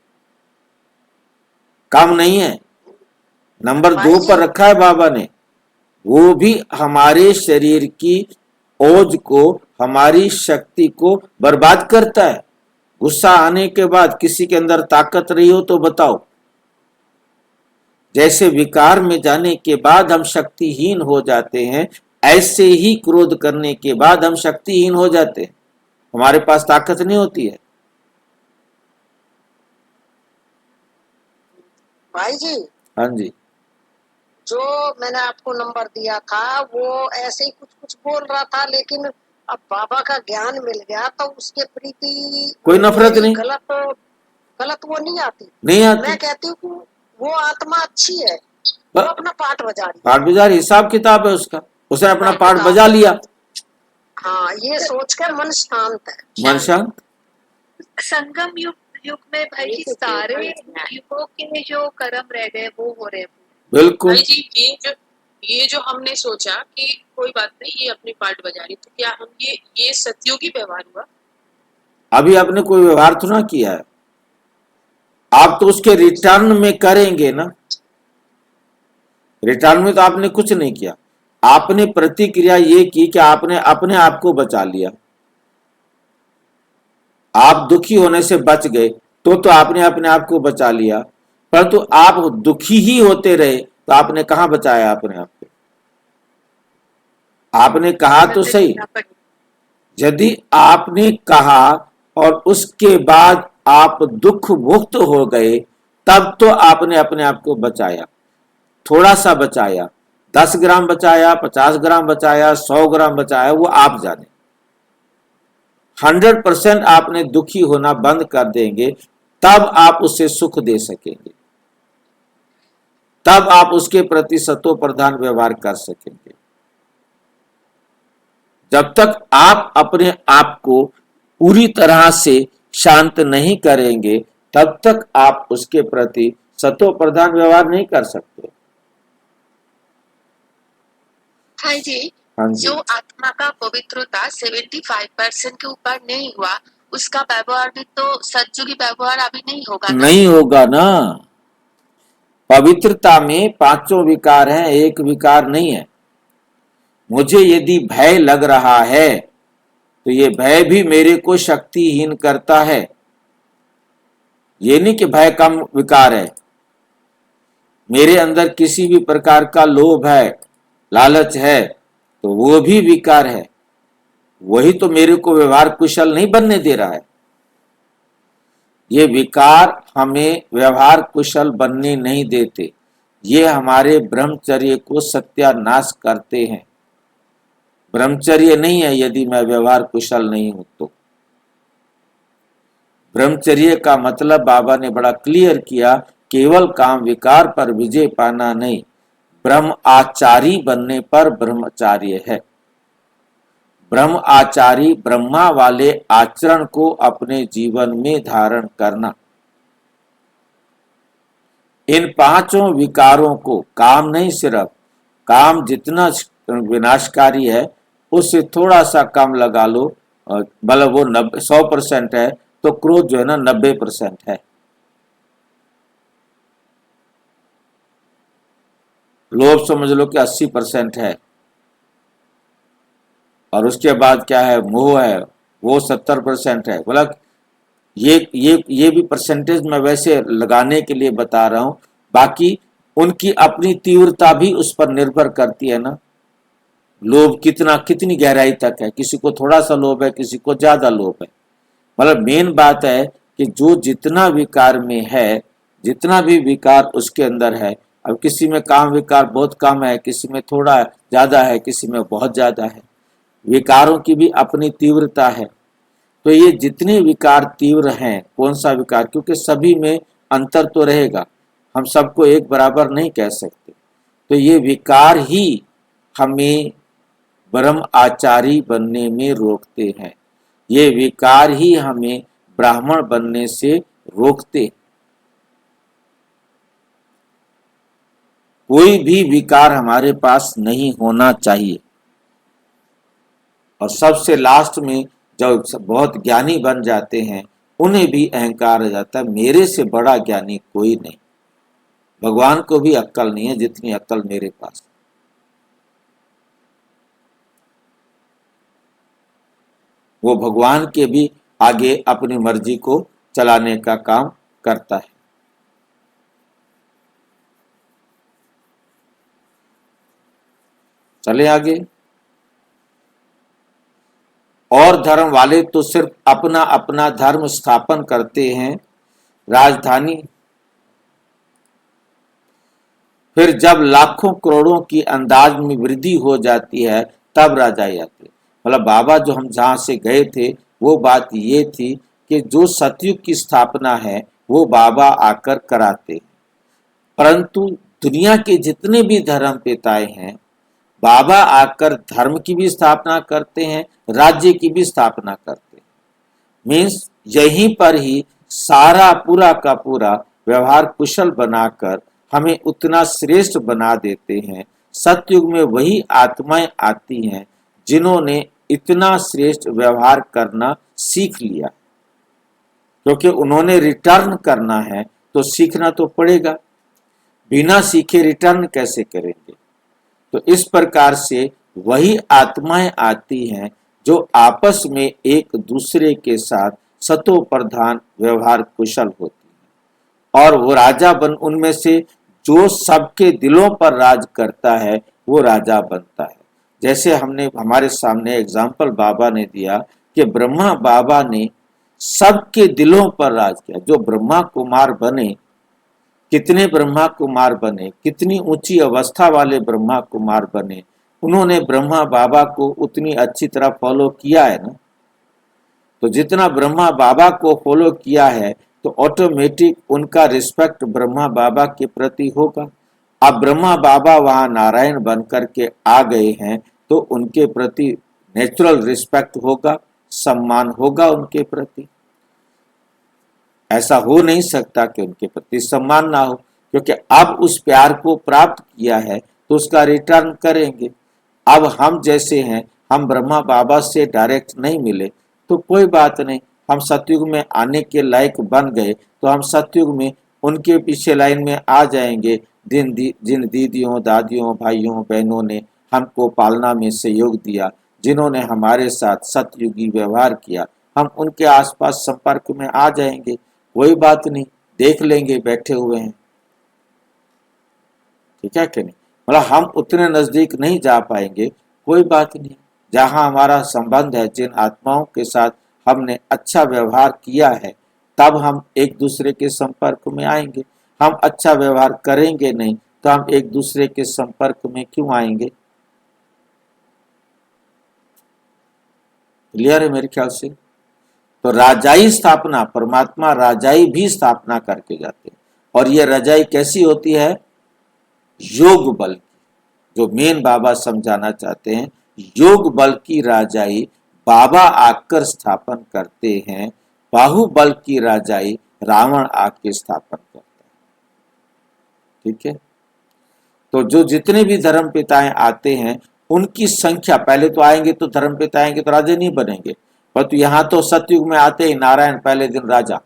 काम नहीं है। नंबर 2 पर रखा है बाबा ने, वो भी हमारे शरीर की ओज को, हमारी शक्ति को बर्बाद करता है। गुस्सा आने के बाद किसी के अंदर ताकत रही हो तो बताओ। जैसे विकार में जाने के बाद हम शक्तिहीन हो जाते हैं, ऐसे ही क्रोध करने के बाद हम शक्तिहीन हो जाते हैं, हमारे पास ताकत नहीं होती है। भाई जी, हाँ जी, जो मैंने आपको नंबर दिया था वो ऐसे ही कुछ बोल रहा था, लेकिन अब बाबा का ज्ञान मिल गया तो उसके प्रति कोई नफरत नहीं, गलत वो नहीं आती। मैं कहती हूँ वो आत्मा अच्छी है, वो अपना पाठ बजा रही, हिसाब किताब है उसका, उसने अपना पाठ बजा लिया। हाँ, ये सोचकर मन शांत है, मन शांत। संगम युग में भाई जी सारे युगों के जो कर्म रह गए वो हो रहे हैं। बिल्कुल भाई जी, ये जो हमने सोचा कि कोई बात नहीं, ये अपनी पार्ट बजा रही, तो क्या हम ये सतयुगी व्यवहार हुआ? अभी आपने कोई व्यवहार तो ना किया है, आप तो उसके रिटर्न में करेंगे ना। रिटर्न में तो आपने कुछ नहीं किया, आपने प्रतिक्रिया ये की कि आपने अपने आप को बचा लिया। आप दुखी होने से बच गए तो आपने अपने आप को बचा लिया, परंतु आप दुखी ही होते रहे तो आपने कहां बचाया अपने आप को? आपने कहा तो सही, यदि आपने कहा और उसके बाद आप दुख मुक्त हो गए, तब तो आपने अपने आप को बचाया, थोड़ा सा बचाया, 10 ग्राम बचाया, 50 ग्राम बचाया, 100 ग्राम बचाया, वो आप जाने। 100% आपने दुखी होना बंद कर देंगे, तब आप उसे सुख दे सकेंगे, तब आप उसके प्रति सतो प्रधान व्यवहार कर सकेंगे। जब तक आप अपने आप को पूरी तरह से शांत नहीं करेंगे, तब तक आप उसके प्रति सतो प्रधान व्यवहार नहीं कर सकते। हाँ जी, हाँ जी, जो आत्मा का पवित्रता 75% के ऊपर नहीं हुआ, उसका व्यवहार भी तो सतयुगी व्यवहार अभी नहीं होगा ना। नहीं होगा ना। पवित्रता में पांचों विकार हैं, एक विकार नहीं है। मुझे यदि भय लग रहा है तो ये भय भी मेरे को शक्तिहीन करता है। ये नहीं कि भय कम विकार है। मेरे अंदर किसी भी प्रकार का लोभ है, लालच है, तो वो भी विकार है। वही तो मेरे को व्यवहार कुशल नहीं बनने दे रहा है। ये विकार हमें व्यवहार कुशल बनने नहीं देते। ये हमारे ब्रह्मचर्य को सत्यानाश करते हैं। ब्रह्मचर्य नहीं है यदि मैं व्यवहार कुशल नहीं हूं तो। ब्रह्मचर्य का मतलब बाबा ने बड़ा क्लियर किया, केवल काम विकार पर विजय पाना नहीं, ब्रह्म आचारी बनने पर ब्रह्मचार्य है। ब्रह्म आचारी ब्रह्मा वाले आचरण को अपने जीवन में धारण करना। इन पांचों विकारों को, काम नहीं सिर्फ, काम जितना विनाशकारी है उससे थोड़ा सा कम लगा लो, मतलब वो 100% है, तो क्रोध जो है ना 90% है। लोभ समझ लो कि 80% है, और उसके बाद क्या है, मोह है, वो 70% है। बोला ये भी परसेंटेज मैं वैसे लगाने के लिए बता रहा हूं, बाकी उनकी अपनी तीव्रता भी उस पर निर्भर करती है ना। लोभ कितनी गहराई तक है, किसी को थोड़ा सा लोभ है, किसी को ज्यादा लोभ है। मतलब मेन बात है कि जो जितना विकार में है, जितना भी विकार उसके अंदर है, अब किसी में काम विकार बहुत कम है, किसी में थोड़ा ज्यादा है, किसी में बहुत ज्यादा है। विकारों की भी अपनी तीव्रता है। तो ये जितने विकार तीव्र हैं, कौन सा विकार, क्योंकि सभी में अंतर तो रहेगा, हम सबको एक बराबर नहीं कह सकते। तो ये विकार ही हमें ब्रह्म आचारी बनने में रोकते हैं, ये विकार ही हमें ब्राह्मण बनने से रोकते। कोई भी विकार हमारे पास नहीं होना चाहिए। और सबसे लास्ट में जब बहुत ज्ञानी बन जाते हैं, उन्हें भी अहंकार आ जाता है, मेरे से बड़ा ज्ञानी कोई नहीं। भगवान को भी अक्ल नहीं है जितनी अक्ल मेरे पास। वो भगवान के भी आगे अपनी मर्जी को चलाने का काम करता है। चले आगे। और धर्म वाले तो सिर्फ अपना अपना धर्म स्थापन करते हैं, राजधानी। फिर जब लाखों करोड़ों की अंदाज में वृद्धि हो जाती है, तब राजा आते। मतलब बाबा जो हम जहां से गए थे, वो बात ये थी कि जो सतयुग की स्थापना है वो बाबा आकर कराते हैं। परंतु दुनिया के जितने भी धर्म पिताएं हैं, बाबा आकर धर्म की भी स्थापना करते हैं, राज्य की भी स्थापना करते हैं। मीन्स यहीं पर ही सारा पूरा का पूरा व्यवहार कुशल बनाकर हमें उतना श्रेष्ठ बना देते हैं। सतयुग में वही आत्माएं आती हैं जिन्होंने इतना श्रेष्ठ व्यवहार करना सीख लिया, क्योंकि उन्होंने रिटर्न करना है तो सीखना तो पड़ेगा। बिना सीखे रिटर्न कैसे करेंगे। तो इस प्रकार से वही आत्माएं आती हैं जो आपस में एक दूसरे के साथ सतो प्रधान व्यवहार कुशल होती हैं, और वो राजा बन, उनमें से जो सबके दिलों पर राज करता है वो राजा बनता है। जैसे हमने हमारे सामने एग्जाम्पल बाबा ने दिया कि ब्रह्मा बाबा ने सबके दिलों पर राज किया। जो ब्रह्मा कुमार बने, कितने ब्रह्मा कुमार बने, कितनी ऊंची अवस्था वाले ब्रह्मा कुमार बने, उन्होंने ब्रह्मा बाबा को उतनी अच्छी तरह फॉलो किया है ना। तो जितना ब्रह्मा बाबा को फॉलो किया है तो ऑटोमेटिक उनका रिस्पेक्ट ब्रह्मा बाबा के प्रति होगा। अब ब्रह्मा बाबा वहां नारायण बन करके आ गए हैं तो उनके प्रति नेचुरल रिस्पेक्ट होगा, सम्मान होगा उनके प्रति। ऐसा हो नहीं सकता कि उनके प्रति सम्मान ना हो, क्योंकि अब उस प्यार को प्राप्त किया है तो उसका रिटर्न करेंगे। अब हम जैसे हैं, हम ब्रह्मा बाबा से डायरेक्ट नहीं मिले तो कोई बात नहीं, हम सतयुग में आने के लायक बन गए तो हम सतयुग में उनके पीछे लाइन में आ जाएंगे। जिन दीदियों, दादियों, भाइयों, बहनों ने हमको पालना में सहयोग दिया, जिन्होंने हमारे साथ सतयुगी व्यवहार किया, हम उनके आसपास संपर्क में आ जाएंगे। कोई बात नहीं, देख लेंगे, बैठे हुए हैं, ठीक है कि नहीं। मतलब हम उतने नजदीक नहीं जा पाएंगे, कोई बात नहीं। जहां हमारा संबंध है, जिन आत्माओं के साथ हमने अच्छा व्यवहार किया है, तब हम एक दूसरे के संपर्क में आएंगे। हम अच्छा व्यवहार करेंगे नहीं तो हम एक दूसरे के संपर्क में क्यों आएंगे? क्लियर है मेरे ख्याल से। तो राजाई स्थापना, परमात्मा राजाई भी स्थापना करके जाते हैं। और ये रजाई कैसी होती है? योग बल की, जो मेन बाबा समझाना चाहते हैं, योग बल की राजाई बाबा आकर स्थापन करते हैं। बाहुबल की राजाई रावण आके स्थापन करता है, ठीक है। तो जो जितने भी धर्म पिताएं आते हैं उनकी संख्या, पहले तो आएंगे तो धर्म पिता आएंगे तो राजा नहीं बनेंगे, परंतु यहाँ तो सतयुग में आते ही नारायण पहले दिन राजा,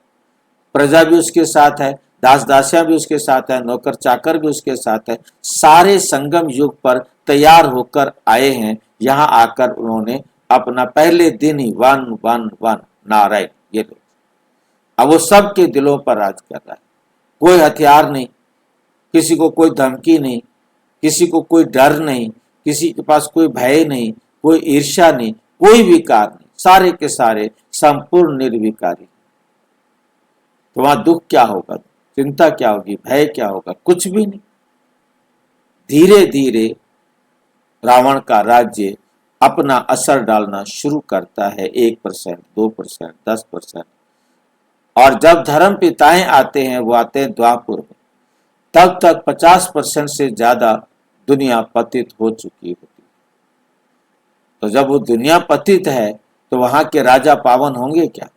प्रजा भी उसके साथ है, दास दासियां भी उसके साथ है, नौकर चाकर भी उसके साथ है। सारे संगम युग पर तैयार होकर आए हैं। यहाँ आकर उन्होंने अपना पहले दिन ही वन वन वन नारायण, ये लोग अब वो सबके दिलों पर राज कर रहा है। कोई हथियार नहीं, किसी को कोई धमकी नहीं, किसी को कोई डर नहीं, किसी के पास कोई भय नहीं, कोई ईर्ष्या नहीं, कोई विकार नहीं, सारे के सारे संपूर्ण निर्विकारी। तो वहां दुख क्या होगा, चिंता क्या होगी, भय क्या होगा? कुछ भी नहीं। धीरे धीरे रावण का राज्य अपना असर डालना शुरू करता है, 1%, 2%, 10%। और जब धर्म पिताएं आते हैं, वो आते हैं द्वापुर में, तब तक 50% से ज्यादा दुनिया पतित हो चुकी होती है। तो जब वो दुनिया पतित है तो वहां के राजा पावन होंगे क्या?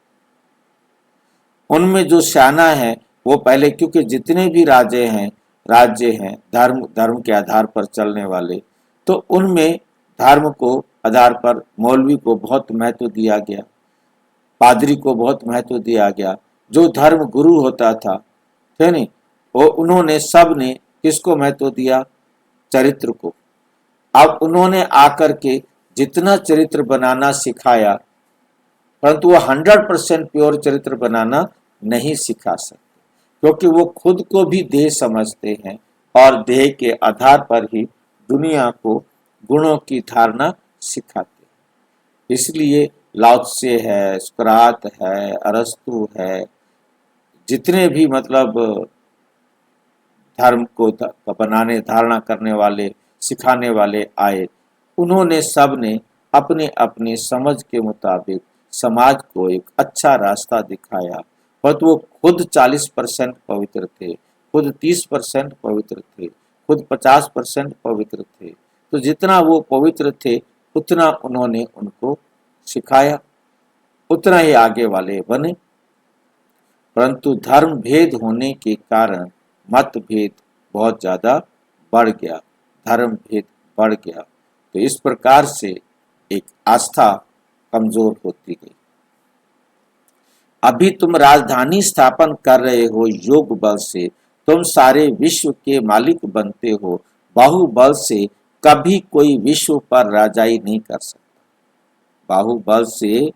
उनमें जो शाना है वो पहले, क्योंकि जितने भी राज्य हैं धर्म के आधार पर चलने वाले, तो उनमें धर्म को आधार पर मौलवी को बहुत महत्व दिया गया, पादरी को बहुत महत्व दिया गया। जो धर्म गुरु होता था, है नहीं, वो उन्होंने सब ने किसको महत्व दिया? चरित्र को। अब उन्होंने आकर के जितना चरित्र बनाना सिखाया, परंतु वो 100% प्योर चरित्र बनाना नहीं सिखा सकते, क्योंकि वो खुद को भी देह समझते हैं और देह के आधार पर ही दुनिया को गुणों की धारणा सिखाते हैं। इसलिए लाओ त्से है, सुकरात है, अरस्तु है, जितने भी मतलब धर्म को बनाने, धारणा करने वाले, सिखाने वाले आए, उन्होंने सब ने अपने अपने समझ के मुताबिक समाज को एक अच्छा रास्ता दिखाया। पर वो खुद 40% पवित्र थे, खुद 30% पवित्र थे, खुद 50% पवित्र थे। तो जितना वो पवित्र थे उतना उन्होंने उनको सिखाया, उतना ही आगे वाले बने। परंतु धर्म भेद होने के कारण मतभेद बहुत ज्यादा बढ़ गया, धर्म भेद बढ़ गया। तो इस प्रकार से एक आस्था कमजोर होती गई। अभी तुम राजधानी स्थापन कर रहे हो, योग बल से तुम सारे विश्व के मालिक बनते हो। बाहुबल से कभी कोई विश्व पर राजाई नहीं कर सकता। बाहुबल से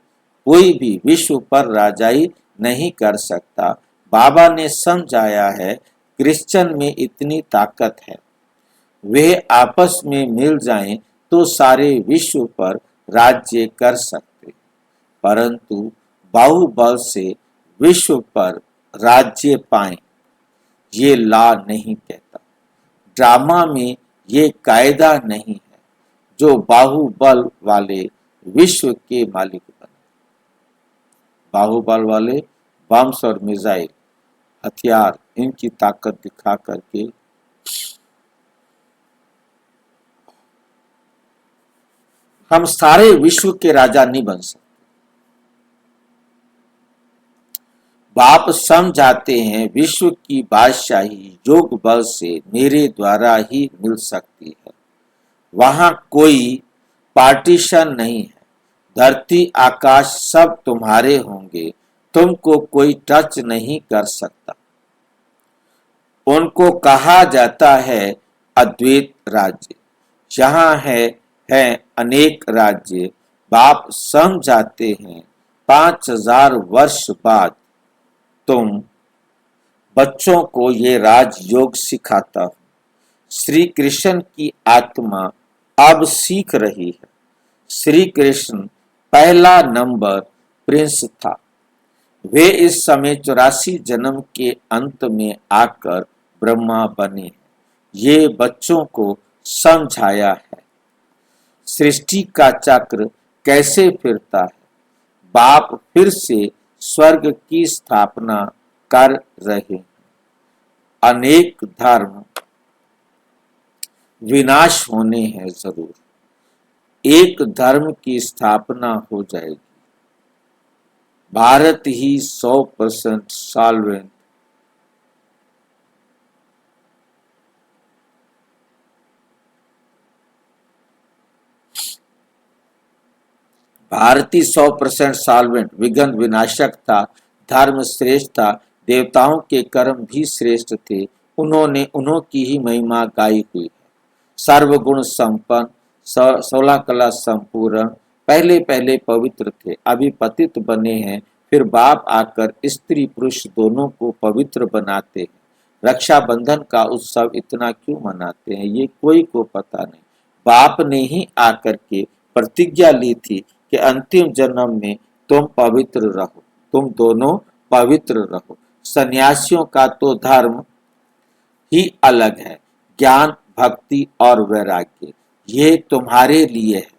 कोई भी विश्व पर राजाई नहीं कर सकता। बाबा ने समझाया है, क्रिश्चियन में इतनी ताकत है, वे आपस में मिल जाएं तो सारे विश्व पर राज्य कर सकते, परंतु बाहुबल से विश्व पर राज्य पाएं, ये ला नहीं कहता। ड्रामा में ये कायदा नहीं है। जो बाहुबल वाले विश्व के मालिक बने, बाहुबल वाले बम्स और मिसाइल हथियार इनकी ताकत दिखा करके हम सारे विश्व के राजा नहीं बन सकते। बाप समझाते हैं विश्व की बादशाही योग बल से मेरे द्वारा ही मिल सकती है। वहां कोई पार्टीशन नहीं है। धरती आकाश सब तुम्हारे होंगे, तुमको कोई टच नहीं कर सकता। उनको कहा जाता है अद्वैत राज्य। यहाँ है अनेक राज्य। बाप समझाते हैं 5000 वर्ष बाद तुम बच्चों को ये राजयोग सिखाता हूँ। श्री कृष्ण की आत्मा अब सीख रही है। श्री कृष्ण पहला नंबर प्रिंस था। वे इस समय 84 जन्म के अंत में आकर ब्रह्मा बने। ये बच्चों को समझाया है सृष्टि का चक्र कैसे फिरता है। बाप फिर से स्वर्ग की स्थापना कर रहे हैं। अनेक धर्म विनाश होने हैं जरूर, एक धर्म की स्थापना हो जाएगी। भारत ही 100% सॉल्वेंट भारतीय 100% सॉल्वेंट विघ्न विनाशक था। धर्म श्रेष्ठ था। देवताओं के कर्म भी श्रेष्ठ थे। उन्होंने उन्हों की ही महिमा गाई हुई है। सर्वगुण संपन्न, 16 कला संपूर्ण, पहले पहले पवित्र थे, अभी पतित बने हैं। फिर बाप आकर स्त्री पुरुष दोनों को पवित्र बनाते हैं। रक्षाबंधन का उत्सव इतना क्यों मनाते हैं, ये कोई को पता नहीं। बाप ने ही आकर के प्रतिज्ञा ली थी कि अंतिम जन्म में तुम पवित्र रहो, तुम दोनों पवित्र रहो। सन्यासियों का तो धर्म ही अलग है, ज्ञान, भक्ति और वैराग्य, ये तुम्हारे लिए है।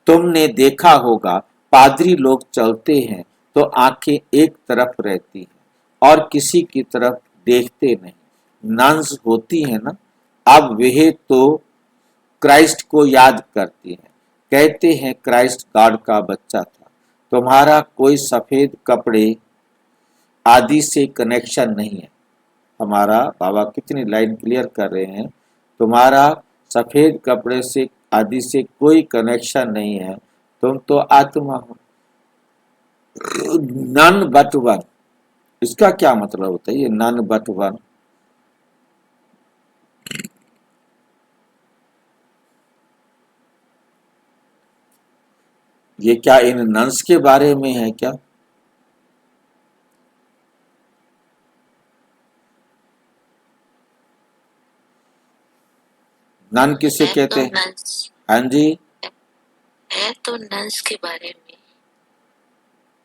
तुमने देखा होगा पादरी लोग चलते हैं तो आंखें एक तरफ रहती हैं और किसी की तरफ देखते नहीं। नन्स होती है ना, अब वह तो क्राइस्ट को याद करती हैं। कहते हैं क्राइस्ट गॉड का बच्चा था। तुम्हारा कोई सफेद कपड़े आदि से कनेक्शन नहीं है। हमारा बाबा कितनी लाइन क्लियर कर रहे हैं, तुम्हारा सफेद कपड़े से आदि से कोई कनेक्शन नहीं है, तुम तो आत्मा हो। नन बट वन, इसका क्या मतलब होता है ये नन बट वन? ये क्या इन नन्स के बारे में है क्या? नन किसे कहते हैं? हाँ जी, है तो नंस के बारे में।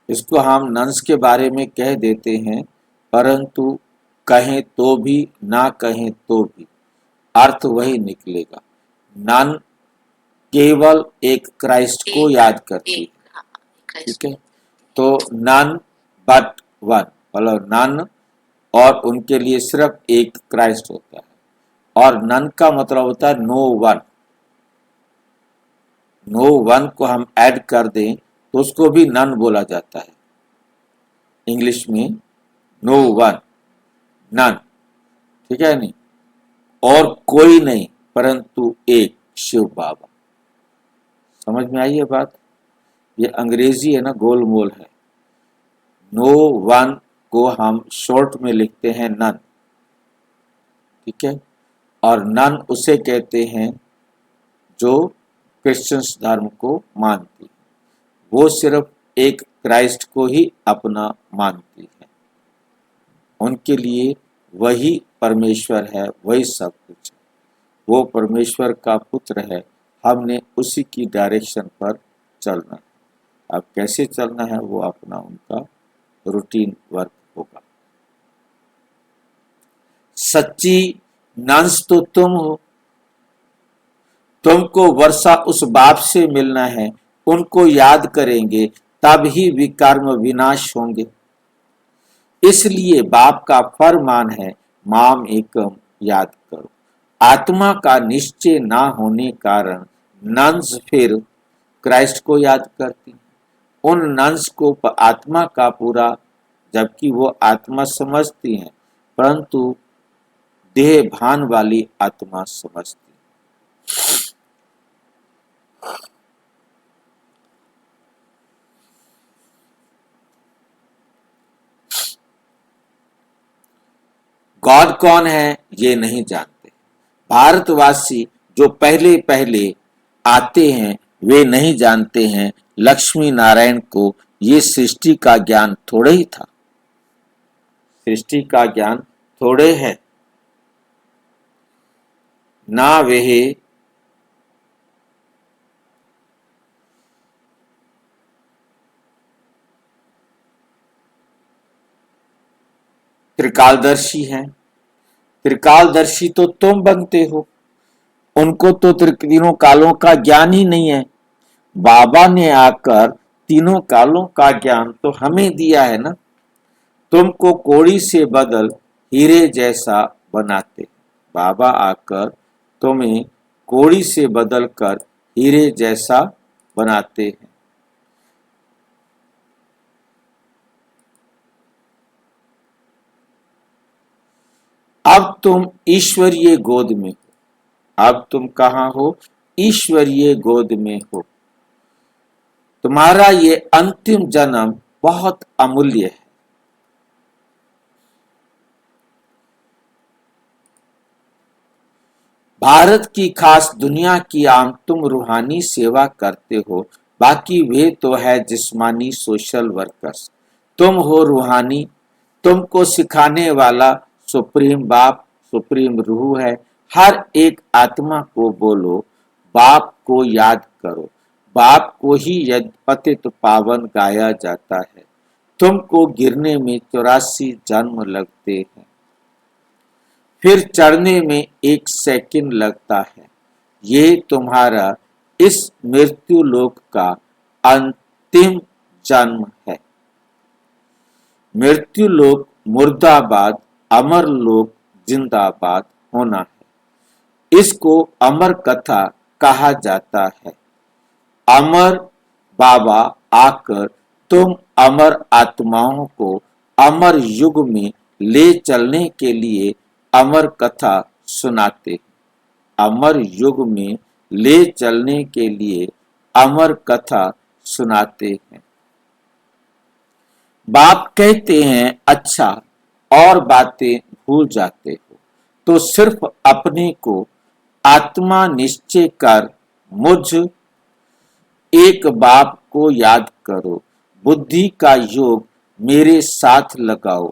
इसको हम नन्स के बारे में कह देते हैं, परंतु कहें तो भी ना कहें तो भी अर्थ वही निकलेगा। नन केवल एक क्राइस्ट को याद करती है, ठीक है। तो नन बट वन, मतलब नन और उनके लिए सिर्फ एक क्राइस्ट होता है। और नन का मतलब होता है नो वन। नो वन को हम ऐड कर दें तो उसको भी नन बोला जाता है। इंग्लिश में नो वन, नन, ठीक है नहीं। और कोई नहीं परंतु एक, शिव बाबा। समझ में आई है बात? ये अंग्रेजी है ना, गोलमोल है। नो वन को हम शॉर्ट में लिखते हैं नन, ठीक है। और नन उसे कहते हैं जो क्रिश्चियंस धर्म को मानती है। वो सिर्फ एक क्राइस्ट को ही अपना मानती है। उनके लिए वही परमेश्वर है, वही सब कुछ है। वो परमेश्वर का पुत्र है, हमने उसी की डायरेक्शन पर चलना है। अब कैसे चलना है वो अपना उनका रूटीन वर्क होगा। सच्ची नंस तो तुम हो, तुमको वर्षा उस बाप से मिलना है, उनको याद करेंगे तब ही विकर्म विनाश होंगे। इसलिए बाप का फरमान है माम एकम याद करो। आत्मा का निश्चय ना होने कारण नंस फिर क्राइस्ट को याद करती, उन नंस को आत्मा का पूरा, जबकि वो आत्मा समझती हैं परंतु देह भान वाली आत्मा समझती। गॉड कौन है ये नहीं जानते। भारतवासी जो पहले पहले आते हैं वे नहीं जानते हैं लक्ष्मी नारायण को ये सृष्टि का ज्ञान थोड़े ही था। सृष्टि का ज्ञान थोड़े है ना, वे त्रिकालदर्शी हैं। त्रिकालदर्शी तो तुम बनते हो, उनको तो तीनों कालों का ज्ञान ही नहीं है। बाबा ने आकर तीनों कालों का ज्ञान तो हमें दिया है ना। तुमको कोड़ी से बदल हीरे जैसा बनाते, बाबा आकर तुम्हें कोड़ी से बदल कर हीरे जैसा बनाते हैं। अब तुम ईश्वरीय गोद में हो। अब तुम कहाँ हो? ईश्वरीय गोद में हो। तुम्हारा ये अंतिम जन्म बहुत अमूल्य है। भारत की खास दुनिया की आम तुम रूहानी सेवा करते हो, बाकी वे तो है जिस्मानी सोशल वर्कर्स। तुम हो रूहानी, तुमको सिखाने वाला सुप्रीम बाप, सुप्रीम रूह है। हर एक आत्मा को बोलो बाप को याद करो। बाप को ही यदि पतित पावन गाया जाता है। तुमको गिरने में 84 जन्म लगते हैं, फिर चढ़ने में 1 सेकंड लगता है। ये तुम्हारा इस मृत्यु लोक का अंतिम जन्म है। मृत्यु लोक मुर्दाबाद, अमर लोक जिंदाबाद होना है। इसको अमर कथा कहा जाता है। अमर बाबा आकर तुम अमर आत्माओं को अमर युग में ले चलने के लिए अमर कथा सुनाते। अमर युग में ले चलने के लिए अमर कथा सुनाते हैं। बाप कहते हैं अच्छा और बातें भूल जाते हो तो सिर्फ अपने को आत्मा निश्चय कर मुझ एक बाप को याद करो। बुद्धि का योग मेरे साथ लगाओ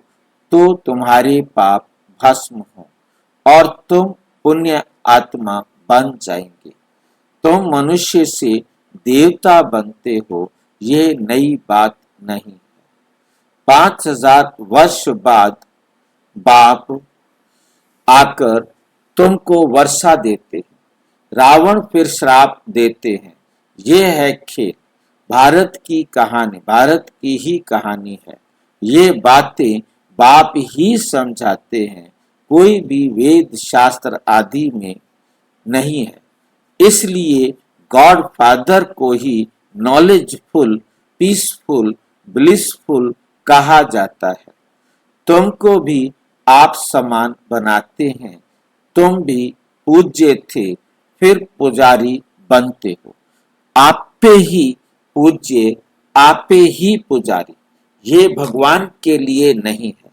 तो तुम्हारे पाप भस्म हो और तुम पुण्य आत्मा बन जाएंगे। तुम मनुष्य से देवता बनते हो, ये नई बात नहीं है। 5000 वर्ष बाद बाप आकर तुमको वर्षा देते हैं, रावण फिर श्राप देते हैं। ये है खेल। भारत की कहानी, भारत की ही कहानी है। ये बातें बाप ही समझाते हैं, कोई भी वेद शास्त्र आदि में नहीं है। इसलिए गॉड फादर को ही नॉलेजफुल, पीसफुल, ब्लिसफुल कहा जाता है। तुमको भी आप समान बनाते हैं। तुम भी पूज्य थे, फिर पुजारी बनते हो। आपे ही पूज्य, आपे ही पुजारी। ये भगवान के लिए नहीं है,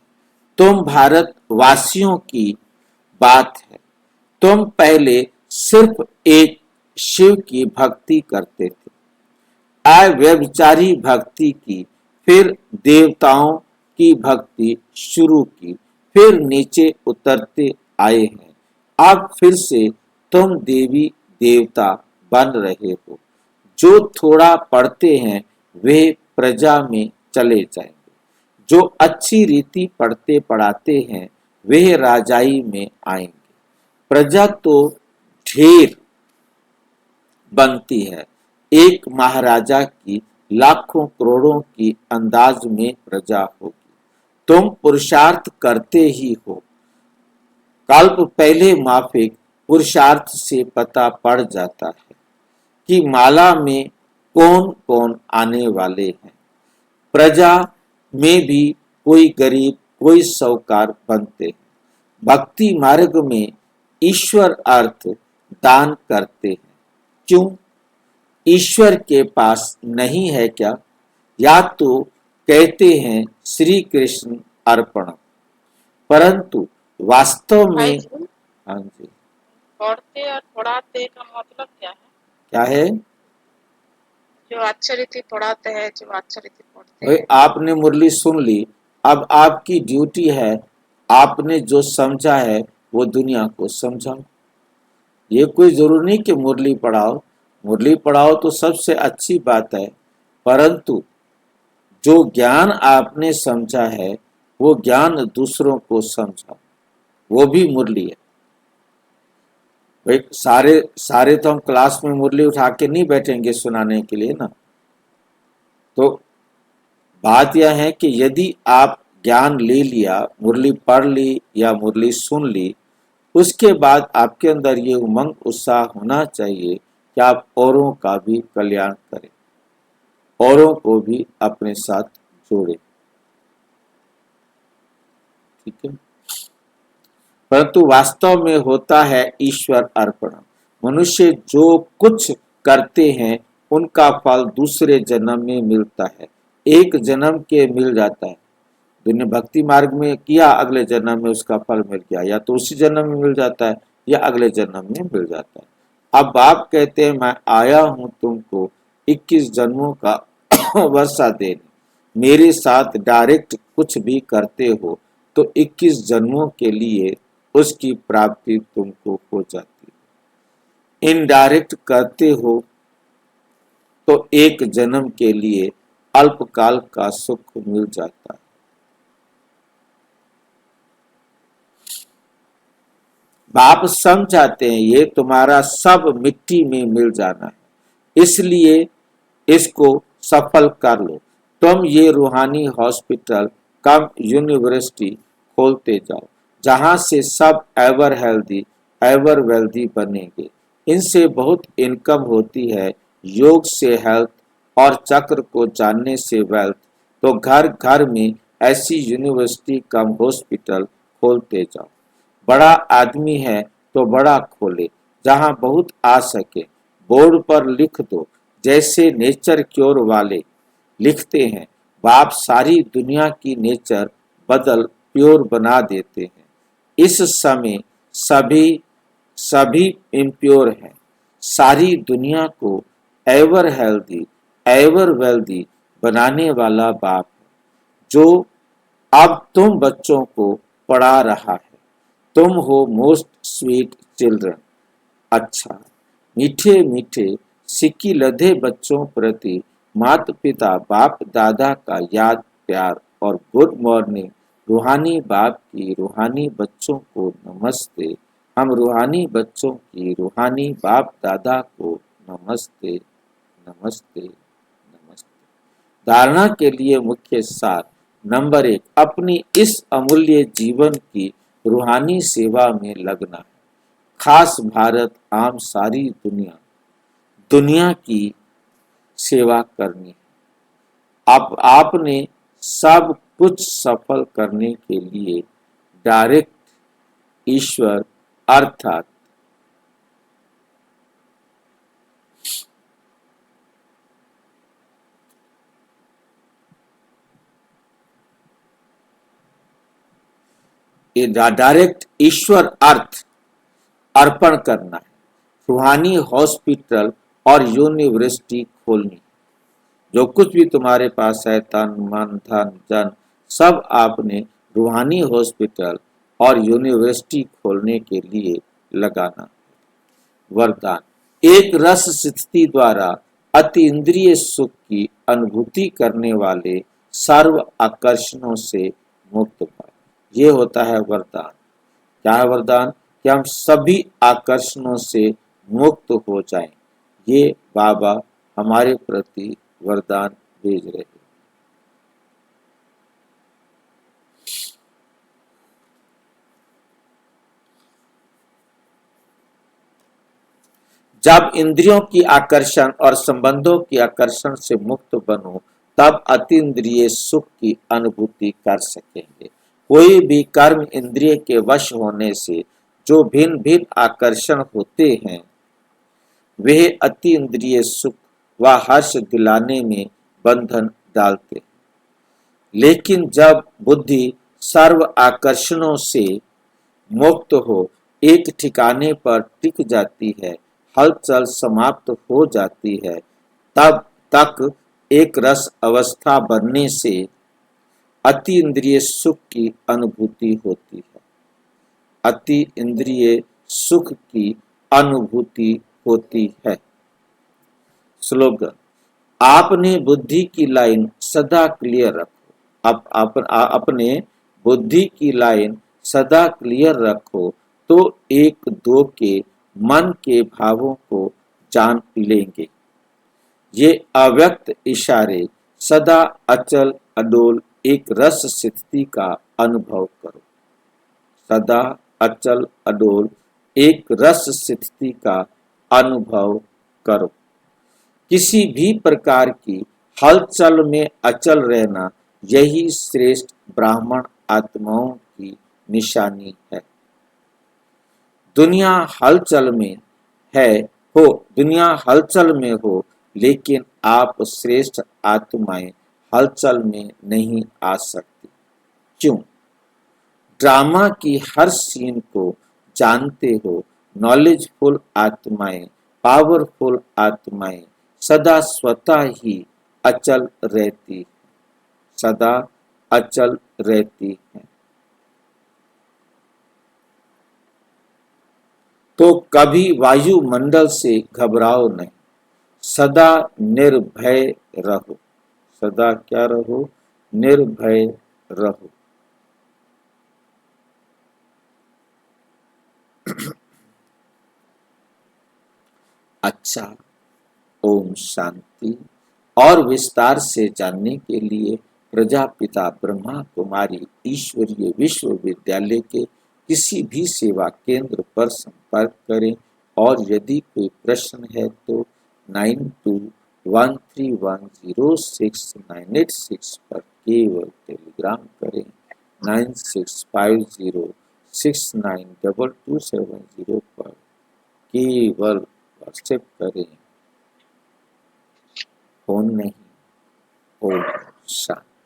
तुम भारत वासियों की बात है। तुम पहले सिर्फ एक शिव की भक्ति करते थे, अव्यभिचारी भक्ति की, फिर देवताओं की भक्ति शुरू की, फिर नीचे उतरते आए हैं। अब फिर से तुम देवी देवता बन रहे हो। जो थोड़ा पढ़ते हैं वे प्रजा में चले जाएंगे, जो अच्छी रीति पढ़ते पढ़ाते हैं वे राजाई में आएंगे। प्रजा तो ढेर बनती है, एक महाराजा की लाखों करोड़ों की अंदाज में प्रजा होगी। तुम पुरुषार्थ करते ही हो। कल्प पहले माफिक पुरुषार्थ से पता पड़ जाता है कि माला में कौन कौन आने वाले हैं। प्रजा में भी कोई गरीब कोई साहूकार बनते हैं। भक्ति मार्ग में ईश्वर अर्थ दान करते हैं। क्यों? ईश्वर के पास नहीं है क्या? या तो कहते हैं श्री कृष्ण अर्पण, परंतु वास्तव भाई में जी, हाँ जी, पढ़ते और पढ़ाते का मतलब क्या है? क्या है जो अच्छी रीति पढ़ाते हैं, जो अच्छी रीति पढ़ते भाई? हैं। आपने मुरली सुन ली, अब आपकी ड्यूटी है आपने जो समझा है वो दुनिया को समझाओ। ये कोई जरूरी नहीं कि मुरली पढ़ाओ, मुरली पढ़ाओ तो सबसे अच्छी बात है, परंतु जो ज्ञान आपने समझा है वो ज्ञान दूसरों को समझाओ, वो भी मुरली है। भाई सारे सारे तो हम क्लास में मुरली उठा के नहीं बैठेंगे सुनाने के लिए ना। तो बात यह है कि यदि आप ज्ञान ले लिया, मुरली पढ़ ली या मुरली सुन ली, उसके बाद आपके अंदर ये उमंग उत्साह होना चाहिए कि आप औरों का भी कल्याण करें, औरों को भी अपने साथ जोड़े। ठीक है, परंतु वास्तव में होता है ईश्वर अर्पण। मनुष्य जो कुछ करते हैं उनका फल दूसरे जन्म में मिलता है। एक जन्म के मिल जाता है, दुनिया भक्ति मार्ग में किया, अगले जन्म में उसका फल मिल गया, या तो उसी जन्म में मिल जाता है या अगले जन्म में मिल जाता है। अब आप कहते हैं मैं आया हूं तुमको 21 जन्मों का वर्षा देने, मेरे साथ डायरेक्ट कुछ भी करते हो तो 21 जन्मों के लिए उसकी प्राप्ति तुमको हो जाती है। इनडायरेक्ट करते हो तो एक जन्म के लिए अल्पकाल का सुख मिल जाता है। बाप समझाते हैं ये तुम्हारा सब मिट्टी में मिल जाना है, इसलिए इसको सफल कर लो। तुम ये रूहानी हॉस्पिटल कम यूनिवर्सिटी खोलते जाओ, जहां से सब एवर हेल्दी एवर वेल्दी बनेंगे। इनसे बहुत इनकम होती है, योग से हेल्थ और चक्र को जानने से वेल्थ। तो घर घर में ऐसी यूनिवर्सिटी कम हॉस्पिटल खोलते जाओ। बड़ा आदमी है तो बड़ा खोले, जहां बहुत आ सके। बोर्ड पर लिख दो, जैसे नेचर क्योर वाले लिखते हैं। बाप सारी दुनिया की नेचर बदल प्योर बना देते हैं। इस समय सभी सभी इम्प्योर हैं। सारी दुनिया को एवर हेल्दी एवर वेल्दी बनाने वाला बाप है, जो अब तुम बच्चों को पढ़ा रहा है। तुम हो मोस्ट स्वीट चिल्ड्रन। अच्छा, मीठे मीठे सिक्की लधे बच्चों प्रति माता पिता बाप दादा का याद प्यार और गुड मॉर्निंग। रूहानी बाप की रूहानी बच्चों को नमस्ते। हम रूहानी बच्चों की रूहानी बाप दादा को नमस्ते नमस्ते नमस्ते। धारणा के लिए मुख्य सार नंबर 1, अपनी इस अमूल्य जीवन की रूहानी सेवा में लगना है। खास भारत आम सारी दुनिया की सेवा करनी है। अब आपने सब कुछ सफल करने के लिए डायरेक्ट ईश्वर अर्थात डायरेक्ट ईश्वर अर्थ अर्पण करना है। रूहानी हॉस्पिटल और यूनिवर्सिटी खोलनी। जो कुछ भी तुम्हारे पास है, तन मन धन जन, सब आपने रूहानी हॉस्पिटल और यूनिवर्सिटी खोलने के लिए लगाना। वरदान, एक रस स्थिति द्वारा अति इंद्रिय सुख की अनुभूति करने वाले सर्व आकर्षणों से मुक्त भव। ये होता है वरदान। क्या है वरदान? कि हम सभी आकर्षणों से मुक्त हो जाएं। ये बाबा हमारे प्रति वरदान भेज रहे हैं। जब इंद्रियों की आकर्षण और संबंधों की आकर्षण से मुक्त बनो, तब अतीन्द्रिय सुख की अनुभूति कर सकेंगे। कोई भी कर्म इंद्रिय के वश होने से जो भिन्न भिन्न आकर्षण होते हैं, वे अतीन्द्रिय सुख व हर्ष दिलाने में बंधन डालते। लेकिन जब बुद्धि सर्व आकर्षणों से मुक्त हो एक ठिकाने पर टिक जाती है, हलचल समाप्त हो जाती है, तब तक एक रस अवस्था बनने से अति इंद्रिय सुख की अनुभूति होती है। अति इंद्रिय सुख की अनुभूति होती है। स्लोगन: आपने बुद्धि की लाइन सदा क्लियर रखो। अपने बुद्धि की लाइन सदा क्लियर रखो तो एक दो के मन के भावों को जान लेंगे। ये अव्यक्त इशारे सदा अचल अडोल एक रस स्थिति का अनुभव करो। सदा अचल अडोल एक रस स्थिति का अनुभव करो। किसी भी प्रकार की हलचल में अचल रहना, यही श्रेष्ठ ब्राह्मण आत्माओं की निशानी है। दुनिया हलचल में हो, लेकिन आप श्रेष्ठ आत्माएं हलचल में नहीं आ सकती। क्यों? ड्रामा की हर सीन को जानते हो। नॉलेजफुल आत्माएं, पावरफुल आत्माएं सदा स्वतः ही अचल रहती, सदा अचल रहती हैं। तो कभी वायुमंडल से घबराओ नहीं, सदा निर्भय रहो। सदा क्या रहो? निर्भय रहो। अच्छा, ओम शांति। और विस्तार से जानने के लिए प्रजापिता ब्रह्मा कुमारी ईश्वरीय विश्वविद्यालय के किसी भी सेवा केंद्र पर संपर्क करें। और यदि कोई प्रश्न है तो 9213106986 पर केवल टेलीग्राम करें। 9650692270 पर केवल व्हाट्सएप करें, फोन नहीं। ओम शांति।